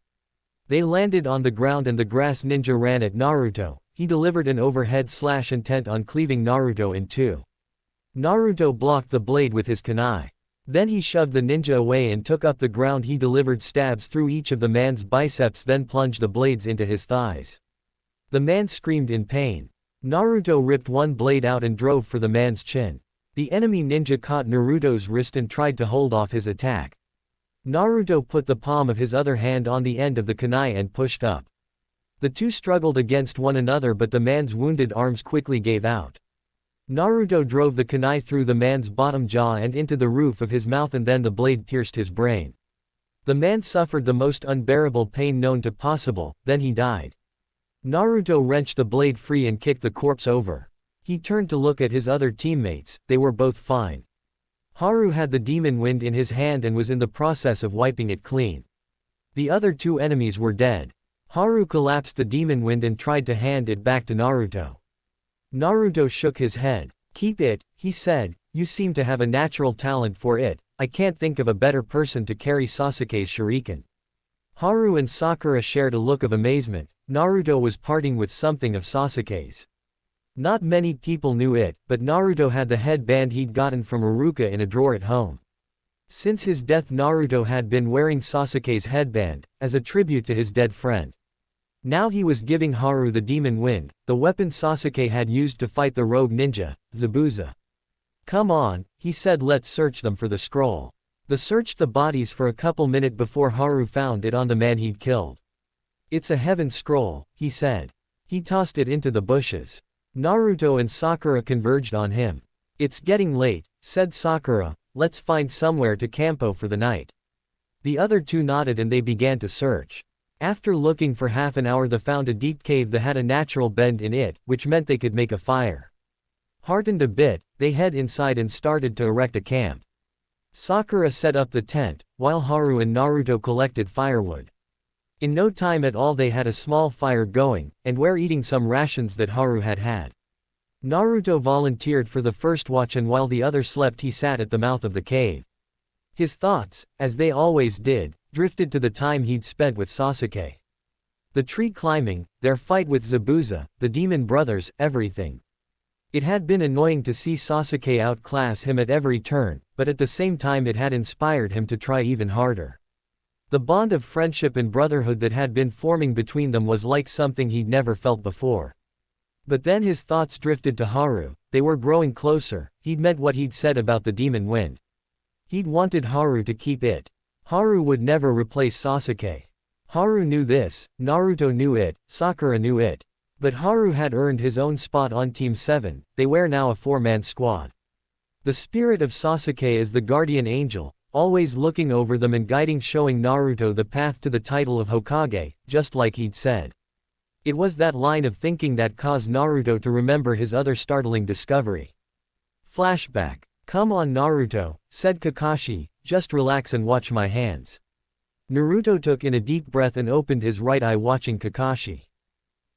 They landed on the ground and the grass ninja ran at Naruto. He delivered an overhead slash intent on cleaving Naruto in two. Naruto blocked the blade with his kunai. Then he shoved the ninja away and took up the ground. He delivered stabs through each of the man's biceps, then plunged the blades into his thighs. The man screamed in pain. Naruto ripped one blade out and drove for the man's chin. The enemy ninja caught Naruto's wrist and tried to hold off his attack. Naruto put the palm of his other hand on the end of the kunai and pushed up. The two struggled against one another, but the man's wounded arms quickly gave out. Naruto drove the kunai through the man's bottom jaw and into the roof of his mouth, and then the blade pierced his brain. The man suffered the most unbearable pain known to possible, then he died. Naruto wrenched the blade free and kicked the corpse over. He turned to look at his other teammates. They were both fine. Haru had the demon wind in his hand and was in the process of wiping it clean. The other two enemies were dead. Haru collapsed the demon wind and tried to hand it back to Naruto. Naruto shook his head. "Keep it," he said, "you seem to have a natural talent for it. I can't think of a better person to carry Sasuke's shuriken." Haru and Sakura shared a look of amazement. Naruto was parting with something of Sasuke's. Not many people knew it, but Naruto had the headband he'd gotten from Iruka in a drawer at home. Since his death, Naruto had been wearing Sasuke's headband, as a tribute to his dead friend. Now he was giving Haru the demon wind, the weapon Sasuke had used to fight the rogue ninja, Zabuza. "Come on," he said, "let's search them for the scroll." They searched the bodies for a couple minutes before Haru found it on the man he'd killed. "It's a heaven scroll," he said. He tossed it into the bushes. Naruto and Sakura converged on him. "It's getting late," said Sakura, "let's find somewhere to campo for the night." The other two nodded and they began to search. After looking for half an hour, they found a deep cave that had a natural bend in it, which meant they could make a fire. Heartened a bit, they head inside and started to erect a camp. Sakura set up the tent, while Haru and Naruto collected firewood. In no time at all they had a small fire going, and were eating some rations that Haru had had. Naruto volunteered for the first watch, and while the others slept he sat at the mouth of the cave. His thoughts, as they always did, drifted to the time he'd spent with Sasuke. The tree climbing, their fight with Zabuza, the demon brothers, everything. It had been annoying to see Sasuke outclass him at every turn, but at the same time it had inspired him to try even harder. The bond of friendship and brotherhood that had been forming between them was like something he'd never felt before. But then his thoughts drifted to Haru. They were growing closer. He'd meant what he'd said about the demon wind. He'd wanted Haru to keep it. Haru would never replace Sasuke. Haru knew this, Naruto knew it, Sakura knew it. But Haru had earned his own spot on Team 7, they were now a four-man squad. The spirit of Sasuke is the guardian angel, always looking over them and guiding, showing Naruto the path to the title of Hokage, just like he'd said. It was that line of thinking that caused Naruto to remember his other startling discovery. Flashback. "Come on Naruto," said Kakashi, "just relax and watch my hands." Naruto took in a deep breath and opened his right eye, watching Kakashi.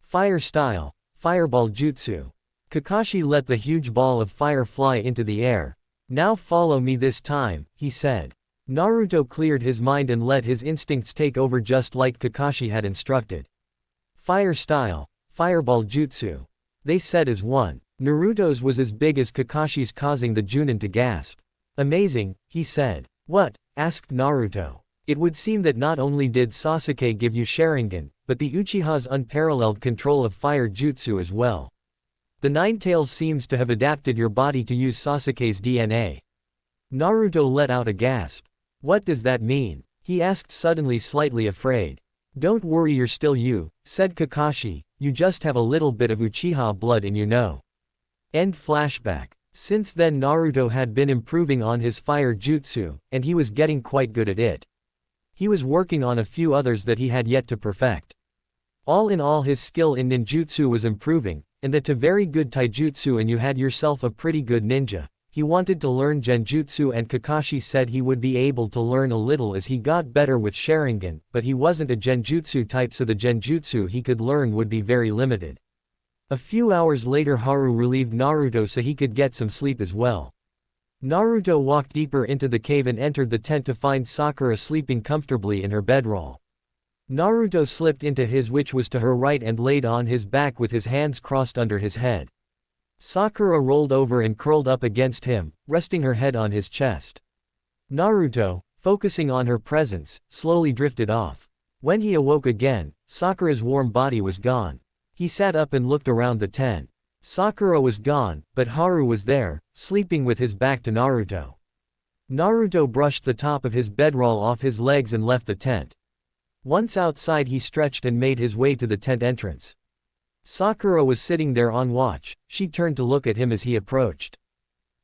Fire style, fireball jutsu. Kakashi let the huge ball of fire fly into the air. "Now follow me this time," he said. Naruto cleared his mind and let his instincts take over, just like Kakashi had instructed. Fire style, fireball jutsu. They said as one. Naruto's was as big as Kakashi's, causing the Junin to gasp. "Amazing," he said. "What?" asked Naruto. It would seem that not only did Sasuke give you Sharingan, but the Uchiha's unparalleled control of fire jutsu as well. The Nine Tails seems to have adapted your body to use Sasuke's DNA. Naruto let out a gasp. "What does that mean?" he asked, suddenly slightly afraid. "Don't worry, you're still you," said Kakashi, "you just have a little bit of Uchiha blood in you know." End flashback. Since then Naruto had been improving on his fire jutsu, and he was getting quite good at it. He was working on a few others that he had yet to perfect. All in all, his skill in ninjutsu was improving, and that to very good taijutsu, and you had yourself a pretty good ninja. He wanted to learn genjutsu, and Kakashi said he would be able to learn a little as he got better with Sharingan, but he wasn't a genjutsu type, so the genjutsu he could learn would be very limited. A few hours later Haru relieved Naruto so he could get some sleep as well. Naruto walked deeper into the cave and entered the tent to find Sakura sleeping comfortably in her bedroll. Naruto slipped into his, which was to her right, and laid on his back with his hands crossed under his head. Sakura rolled over and curled up against him, resting her head on his chest. Naruto, focusing on her presence, slowly drifted off. When he awoke again, Sakura's warm body was gone. He sat up and looked around the tent. Sakura was gone, but Haru was there, sleeping with his back to Naruto. Naruto brushed the top of his bedroll off his legs and left the tent. Once outside he stretched and made his way to the tent entrance. Sakura was sitting there on watch. She turned to look at him as he approached.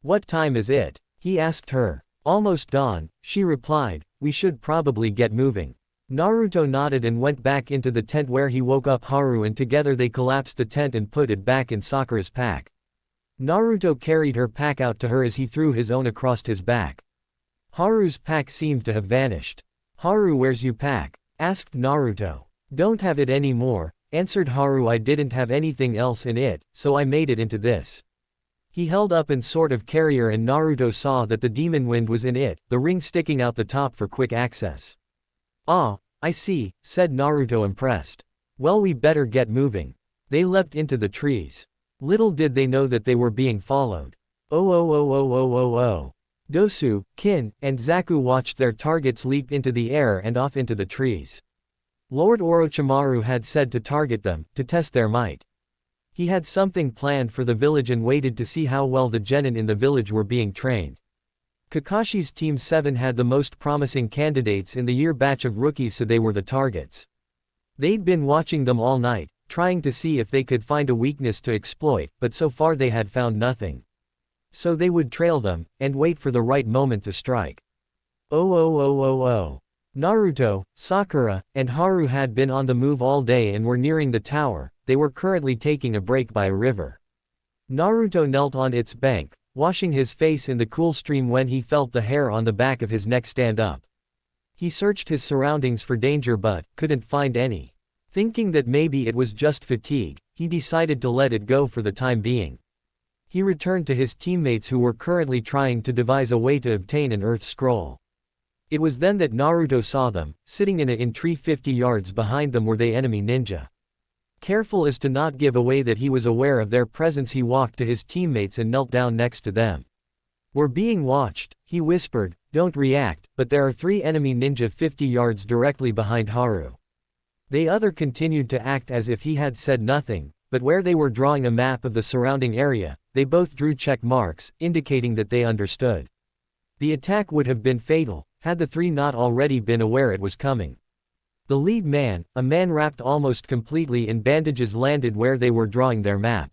"What time is it?" he asked her. "Almost dawn," she replied. "We should probably get moving." Naruto nodded and went back into the tent, where he woke up Haru, and together they collapsed the tent and put it back in Sakura's pack. Naruto carried her pack out to her as he threw his own across his back. Haru's pack seemed to have vanished. "Haru, where's your pack?" asked Naruto. "Don't have it anymore," answered Haru. "I didn't have anything else in it, so I made it into this." He held up and sort of carrier, and Naruto saw that the demon wind was in it, the ring sticking out the top for quick access. "Ah, I see," said Naruto, impressed. "Well, we better get moving." They leapt into the trees. Little did they know that they were being followed. Oh. Dosu, Kin, and Zaku watched their targets leap into the air and off into the trees. Lord Orochimaru had said to target them, to test their might. He had something planned for the village and waited to see how well the genin in the village were being trained. Kakashi's Team 7 had the most promising candidates in the year batch of rookies, so they were the targets. They'd been watching them all night, trying to see if they could find a weakness to exploit, but so far they had found nothing. So they would trail them, and wait for the right moment to strike. Naruto, Sakura, and Haru had been on the move all day and were nearing the tower. They were currently taking a break by a river. Naruto knelt on its bank, washing his face in the cool stream, when he felt the hair on the back of his neck stand up. He searched his surroundings for danger but couldn't find any. Thinking that maybe it was just fatigue, he decided to let it go for the time being. He returned to his teammates, who were currently trying to devise a way to obtain an earth scroll. It was then that Naruto saw them. Sitting in a tree 50 yards behind them were the enemy ninja. Careful as to not give away that he was aware of their presence, he walked to his teammates and knelt down next to them. "We're being watched," he whispered. "Don't react," but there are 3 enemy ninja 50 yards directly behind Haru. The other continued to act as if he had said nothing, but where they were drawing a map of the surrounding area, they both drew check marks, indicating that they understood. The attack would have been fatal, had the 3 not already been aware it was coming. The lead man, a man wrapped almost completely in bandages, landed where they were drawing their map.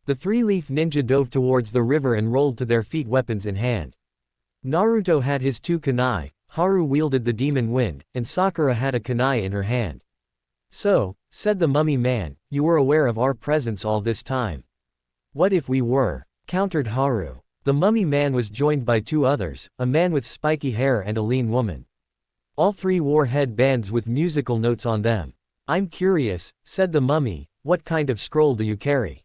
The 3-leaf ninja dove towards the river and rolled to their feet, weapons in hand. Naruto had his 2 kunai, Haru wielded the demon wind, and Sakura had a kunai in her hand. "So," said the mummy man, "you were aware of our presence all this time." "What if we were?" countered Haru. The mummy man was joined by 2 others, a man with spiky hair and a lean woman. All 3 wore headbands with musical notes on them. "I'm curious," said the mummy, "what kind of scroll do you carry?"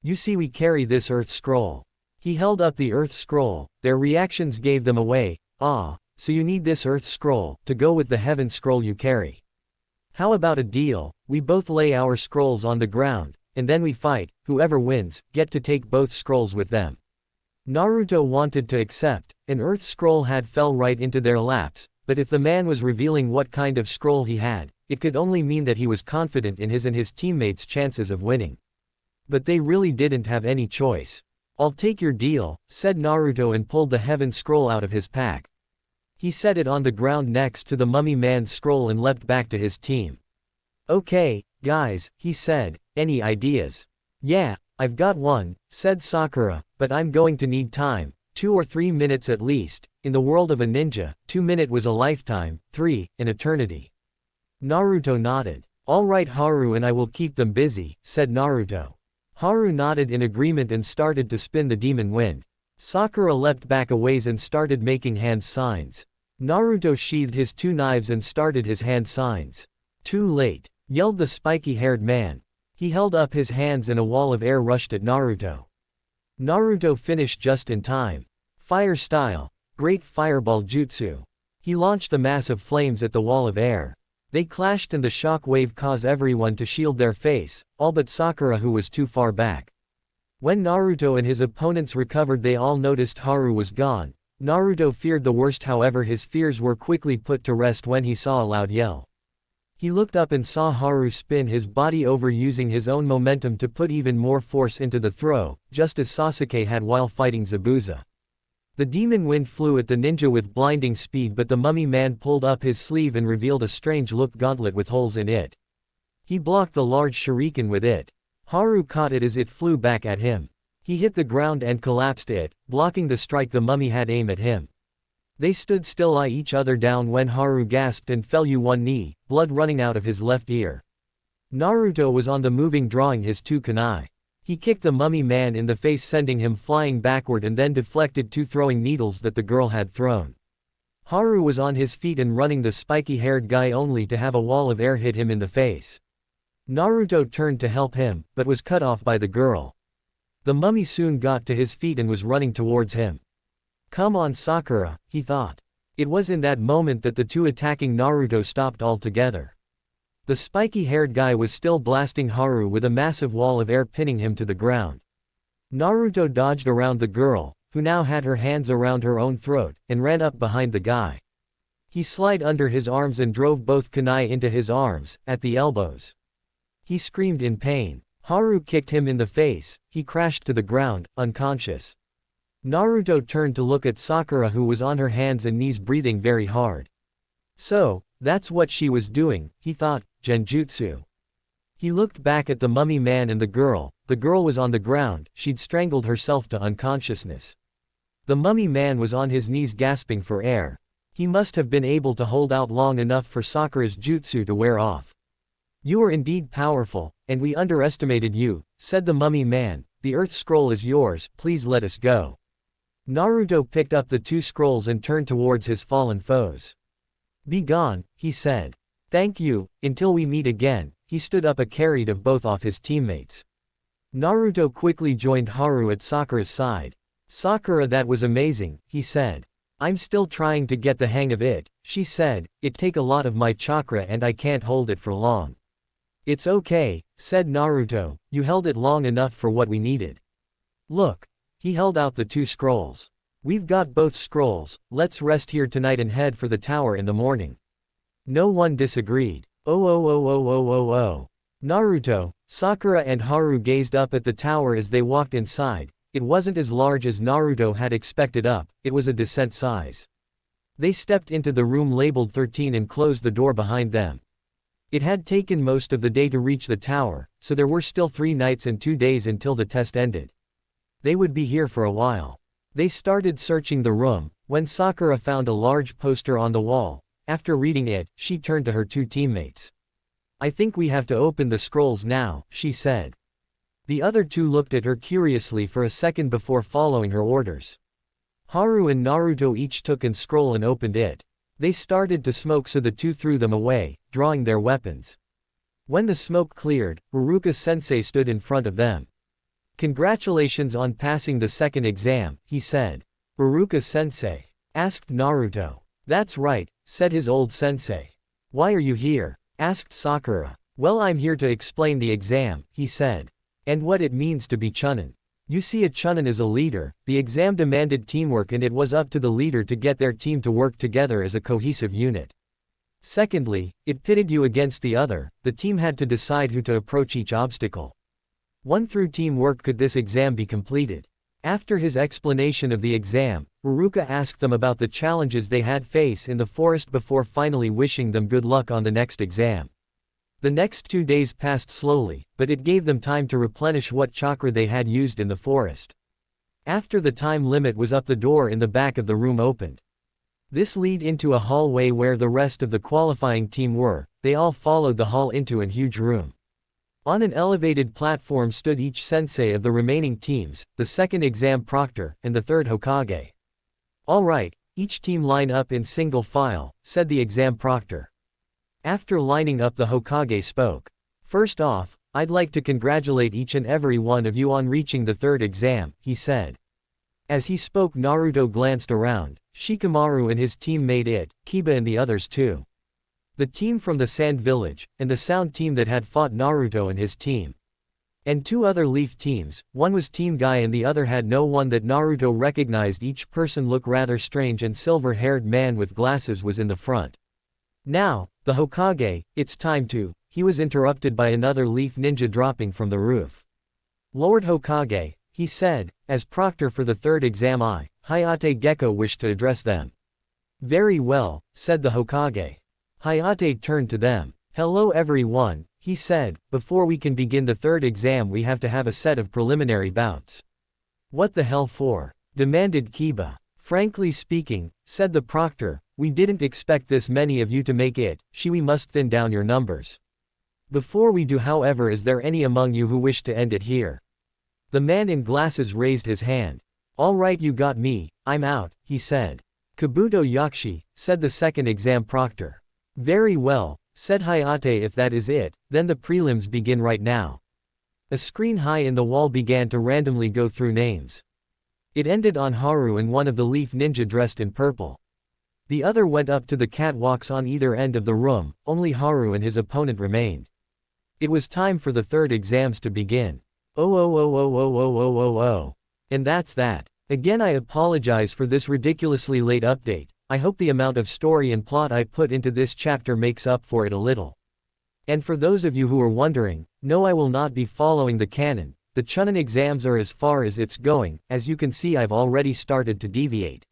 "You see, we carry this earth scroll." He held up the earth scroll. Their reactions gave them away. "Ah, so you need this earth scroll to go with the heaven scroll you carry. How about a deal? We both lay our scrolls on the ground, and then we fight. Whoever wins, get to take both scrolls with them." Naruto wanted to accept. An earth scroll had fell right into their laps, but if the man was revealing what kind of scroll he had, it could only mean that he was confident in his and his teammates' chances of winning. But they really didn't have any choice. "I'll take your deal," said Naruto, and pulled the heaven scroll out of his pack. He set it on the ground next to the mummy man's scroll and leapt back to his team. "Okay, guys," he said, "any ideas?" "Yeah, I've got one, said Sakura, but I'm going to need time, 2 or 3 minutes at least. In the world of a ninja, 2 minutes was a lifetime, 3, an eternity. Naruto nodded. All right Haru, and I will keep them busy, said Naruto. Haru nodded in agreement and started to spin the demon wind. Sakura leapt back a ways and started making hand signs. Naruto sheathed his 2 knives and started his hand signs. Too late, yelled the spiky-haired man. He held up his hands and a wall of air rushed at Naruto. Naruto finished just in time. Fire style. Great fireball jutsu. He launched a mass of flames at the wall of air. They clashed and the shock wave caused everyone to shield their face, all but Sakura, who was too far back. When Naruto and his opponents recovered, they all noticed Haru was gone. Naruto feared the worst, however his fears were quickly put to rest when he saw a loud yell. He looked up and saw Haru spin his body over using his own momentum to put even more force into the throw, just as Sasuke had while fighting Zabuza. The demon wind flew at the ninja with blinding speed, but the mummy man pulled up his sleeve and revealed a strange-looked gauntlet with holes in it. He blocked the large shuriken with it. Haru caught it as it flew back at him. He hit the ground and collapsed it, blocking the strike the mummy had aimed at him. They stood still, eye each other down when Haru gasped and fell to one knee, blood running out of his left ear. Naruto was on the moving, drawing his 2 kunai. He kicked the mummy man in the face, sending him flying backward, and then deflected 2 throwing needles that the girl had thrown. Haru was on his feet and running the spiky-haired guy, only to have a wall of air hit him in the face. Naruto turned to help him, but was cut off by the girl. The mummy soon got to his feet and was running towards him. Come on Sakura, he thought. It was in that moment that the 2 attacking Naruto stopped altogether. The spiky-haired guy was still blasting Haru with a massive wall of air, pinning him to the ground. Naruto dodged around the girl, who now had her hands around her own throat, and ran up behind the guy. He slid under his arms and drove both kunai into his arms, at the elbows. He screamed in pain. Haru kicked him in the face. He crashed to the ground, unconscious. Naruto turned to look at Sakura, who was on her hands and knees breathing very hard. So, that's what she was doing, he thought, genjutsu. He looked back at the mummy man and the girl was on the ground, she'd strangled herself to unconsciousness. The mummy man was on his knees gasping for air. He must have been able to hold out long enough for Sakura's jutsu to wear off. You are indeed powerful, and we underestimated you, said the mummy man. The earth scroll is yours, please let us go. Naruto picked up the 2 scrolls and turned towards his fallen foes. Be gone, he said. Thank you, until we meet again. He stood up and carried of both off his teammates. Naruto quickly joined Haru at Sakura's side. Sakura, that was amazing, he said. I'm still trying to get the hang of it, she said. It take a lot of my chakra and I can't hold it for long. It's okay, said Naruto, you held it long enough for what we needed. Look. He held out the 2 scrolls. We've got both scrolls, let's rest here tonight and head for the tower in the morning. No one disagreed. Oh. Naruto, Sakura and Haru gazed up at the tower as they walked inside. It wasn't as large as Naruto had expected it was a decent size. They stepped into the room labeled 13 and closed the door behind them. It had taken most of the day to reach the tower, so there were still 3 nights and 2 days until the test ended. They would be here for a while. They started searching the room, when Sakura found a large poster on the wall. After reading it, she turned to her 2 teammates. I think we have to open the scrolls now, she said. The other 2 looked at her curiously for a second before following her orders. Haru and Naruto each took a scroll and opened it. They started to smoke, so the 2 threw them away, drawing their weapons. When the smoke cleared, Uruka-sensei stood in front of them. Congratulations on passing the 2nd exam, he said. Uruka-sensei? Asked Naruto. That's right, said his old sensei. Why are you here? Asked Sakura. Well, I'm here to explain the exam, he said. And what it means to be Chunin. You see, a Chunin is a leader. The exam demanded teamwork and it was up to the leader to get their team to work together as a cohesive unit. Secondly, it pitted you against the other. The team had to decide who to approach each obstacle. One through teamwork could this exam be completed. After his explanation of the exam, Uruka asked them about the challenges they had faced in the forest before finally wishing them good luck on the next exam. The next 2 days passed slowly, but it gave them time to replenish what chakra they had used in the forest. After the time limit was up, the door in the back of the room opened. This led into a hallway where the rest of the qualifying team were. They all followed the hall into a huge room. On an elevated platform stood each sensei of the remaining teams, the second exam proctor, and the third Hokage. "All right, each team line up in single file," said the exam proctor. After lining up, the Hokage spoke. "First off, I'd like to congratulate each and every one of you on reaching the third exam," he said. As he spoke, Naruto glanced around. Shikamaru and his team made it, Kiba and the others too. The team from the Sand Village, and the Sound team that had fought Naruto and his team. And 2 other Leaf teams, one was Team Guy and the other had no one that Naruto recognized. Each person looked rather strange, and silver-haired man with glasses was in the front. "Now, the Hokage, it's time to," he was interrupted by another Leaf ninja dropping from the roof. "Lord Hokage," he said, as proctor for the third exam, Hayate Gecko wished to address them. "Very well," said the Hokage. Hayate turned to them. "Hello everyone," he said, "before we can begin the third exam we have to have a set of preliminary bouts." "What the hell for?" demanded Kiba. "Frankly speaking," said the proctor, "we didn't expect this many of you to make it, we must thin down your numbers. Before we do, however, is there any among you who wish to end it here?" The man in glasses raised his hand. "All right, you got me, I'm out," he said. "Kabuto Yakshi," said the second exam proctor. "Very well," said Hayate, "if that is it, then the prelims begin right now." A screen high in the wall began to randomly go through names. It ended on Haru and one of the Leaf ninja dressed in purple. The other went up to the catwalks on either end of the room. Only Haru and his opponent remained. It was time for the third exams to begin. Oh. And that's that. Again, I apologize for this ridiculously late update. I hope the amount of story and plot I put into this chapter makes up for it a little. And for those of you who are wondering, no, I will not be following the canon. The Chunin exams are as far as it's going. As you can see, I've already started to deviate.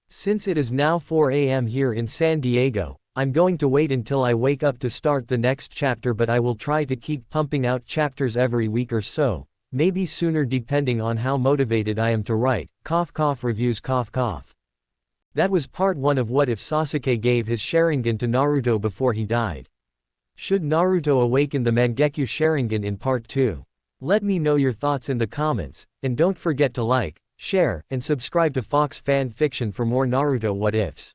Since it is now 4 a.m. here in San Diego, I'm going to wait until I wake up to start the next chapter, but I will try to keep pumping out chapters every week or so, maybe sooner depending on how motivated I am to write. Reviews. That was part 1 of What If Sasuke Gave His Sharingan to Naruto Before He Died. Should Naruto awaken the Mangekyo Sharingan in part 2? Let me know your thoughts in the comments, and don't forget to like, share, and subscribe to Fox Fan Fiction for more Naruto What Ifs.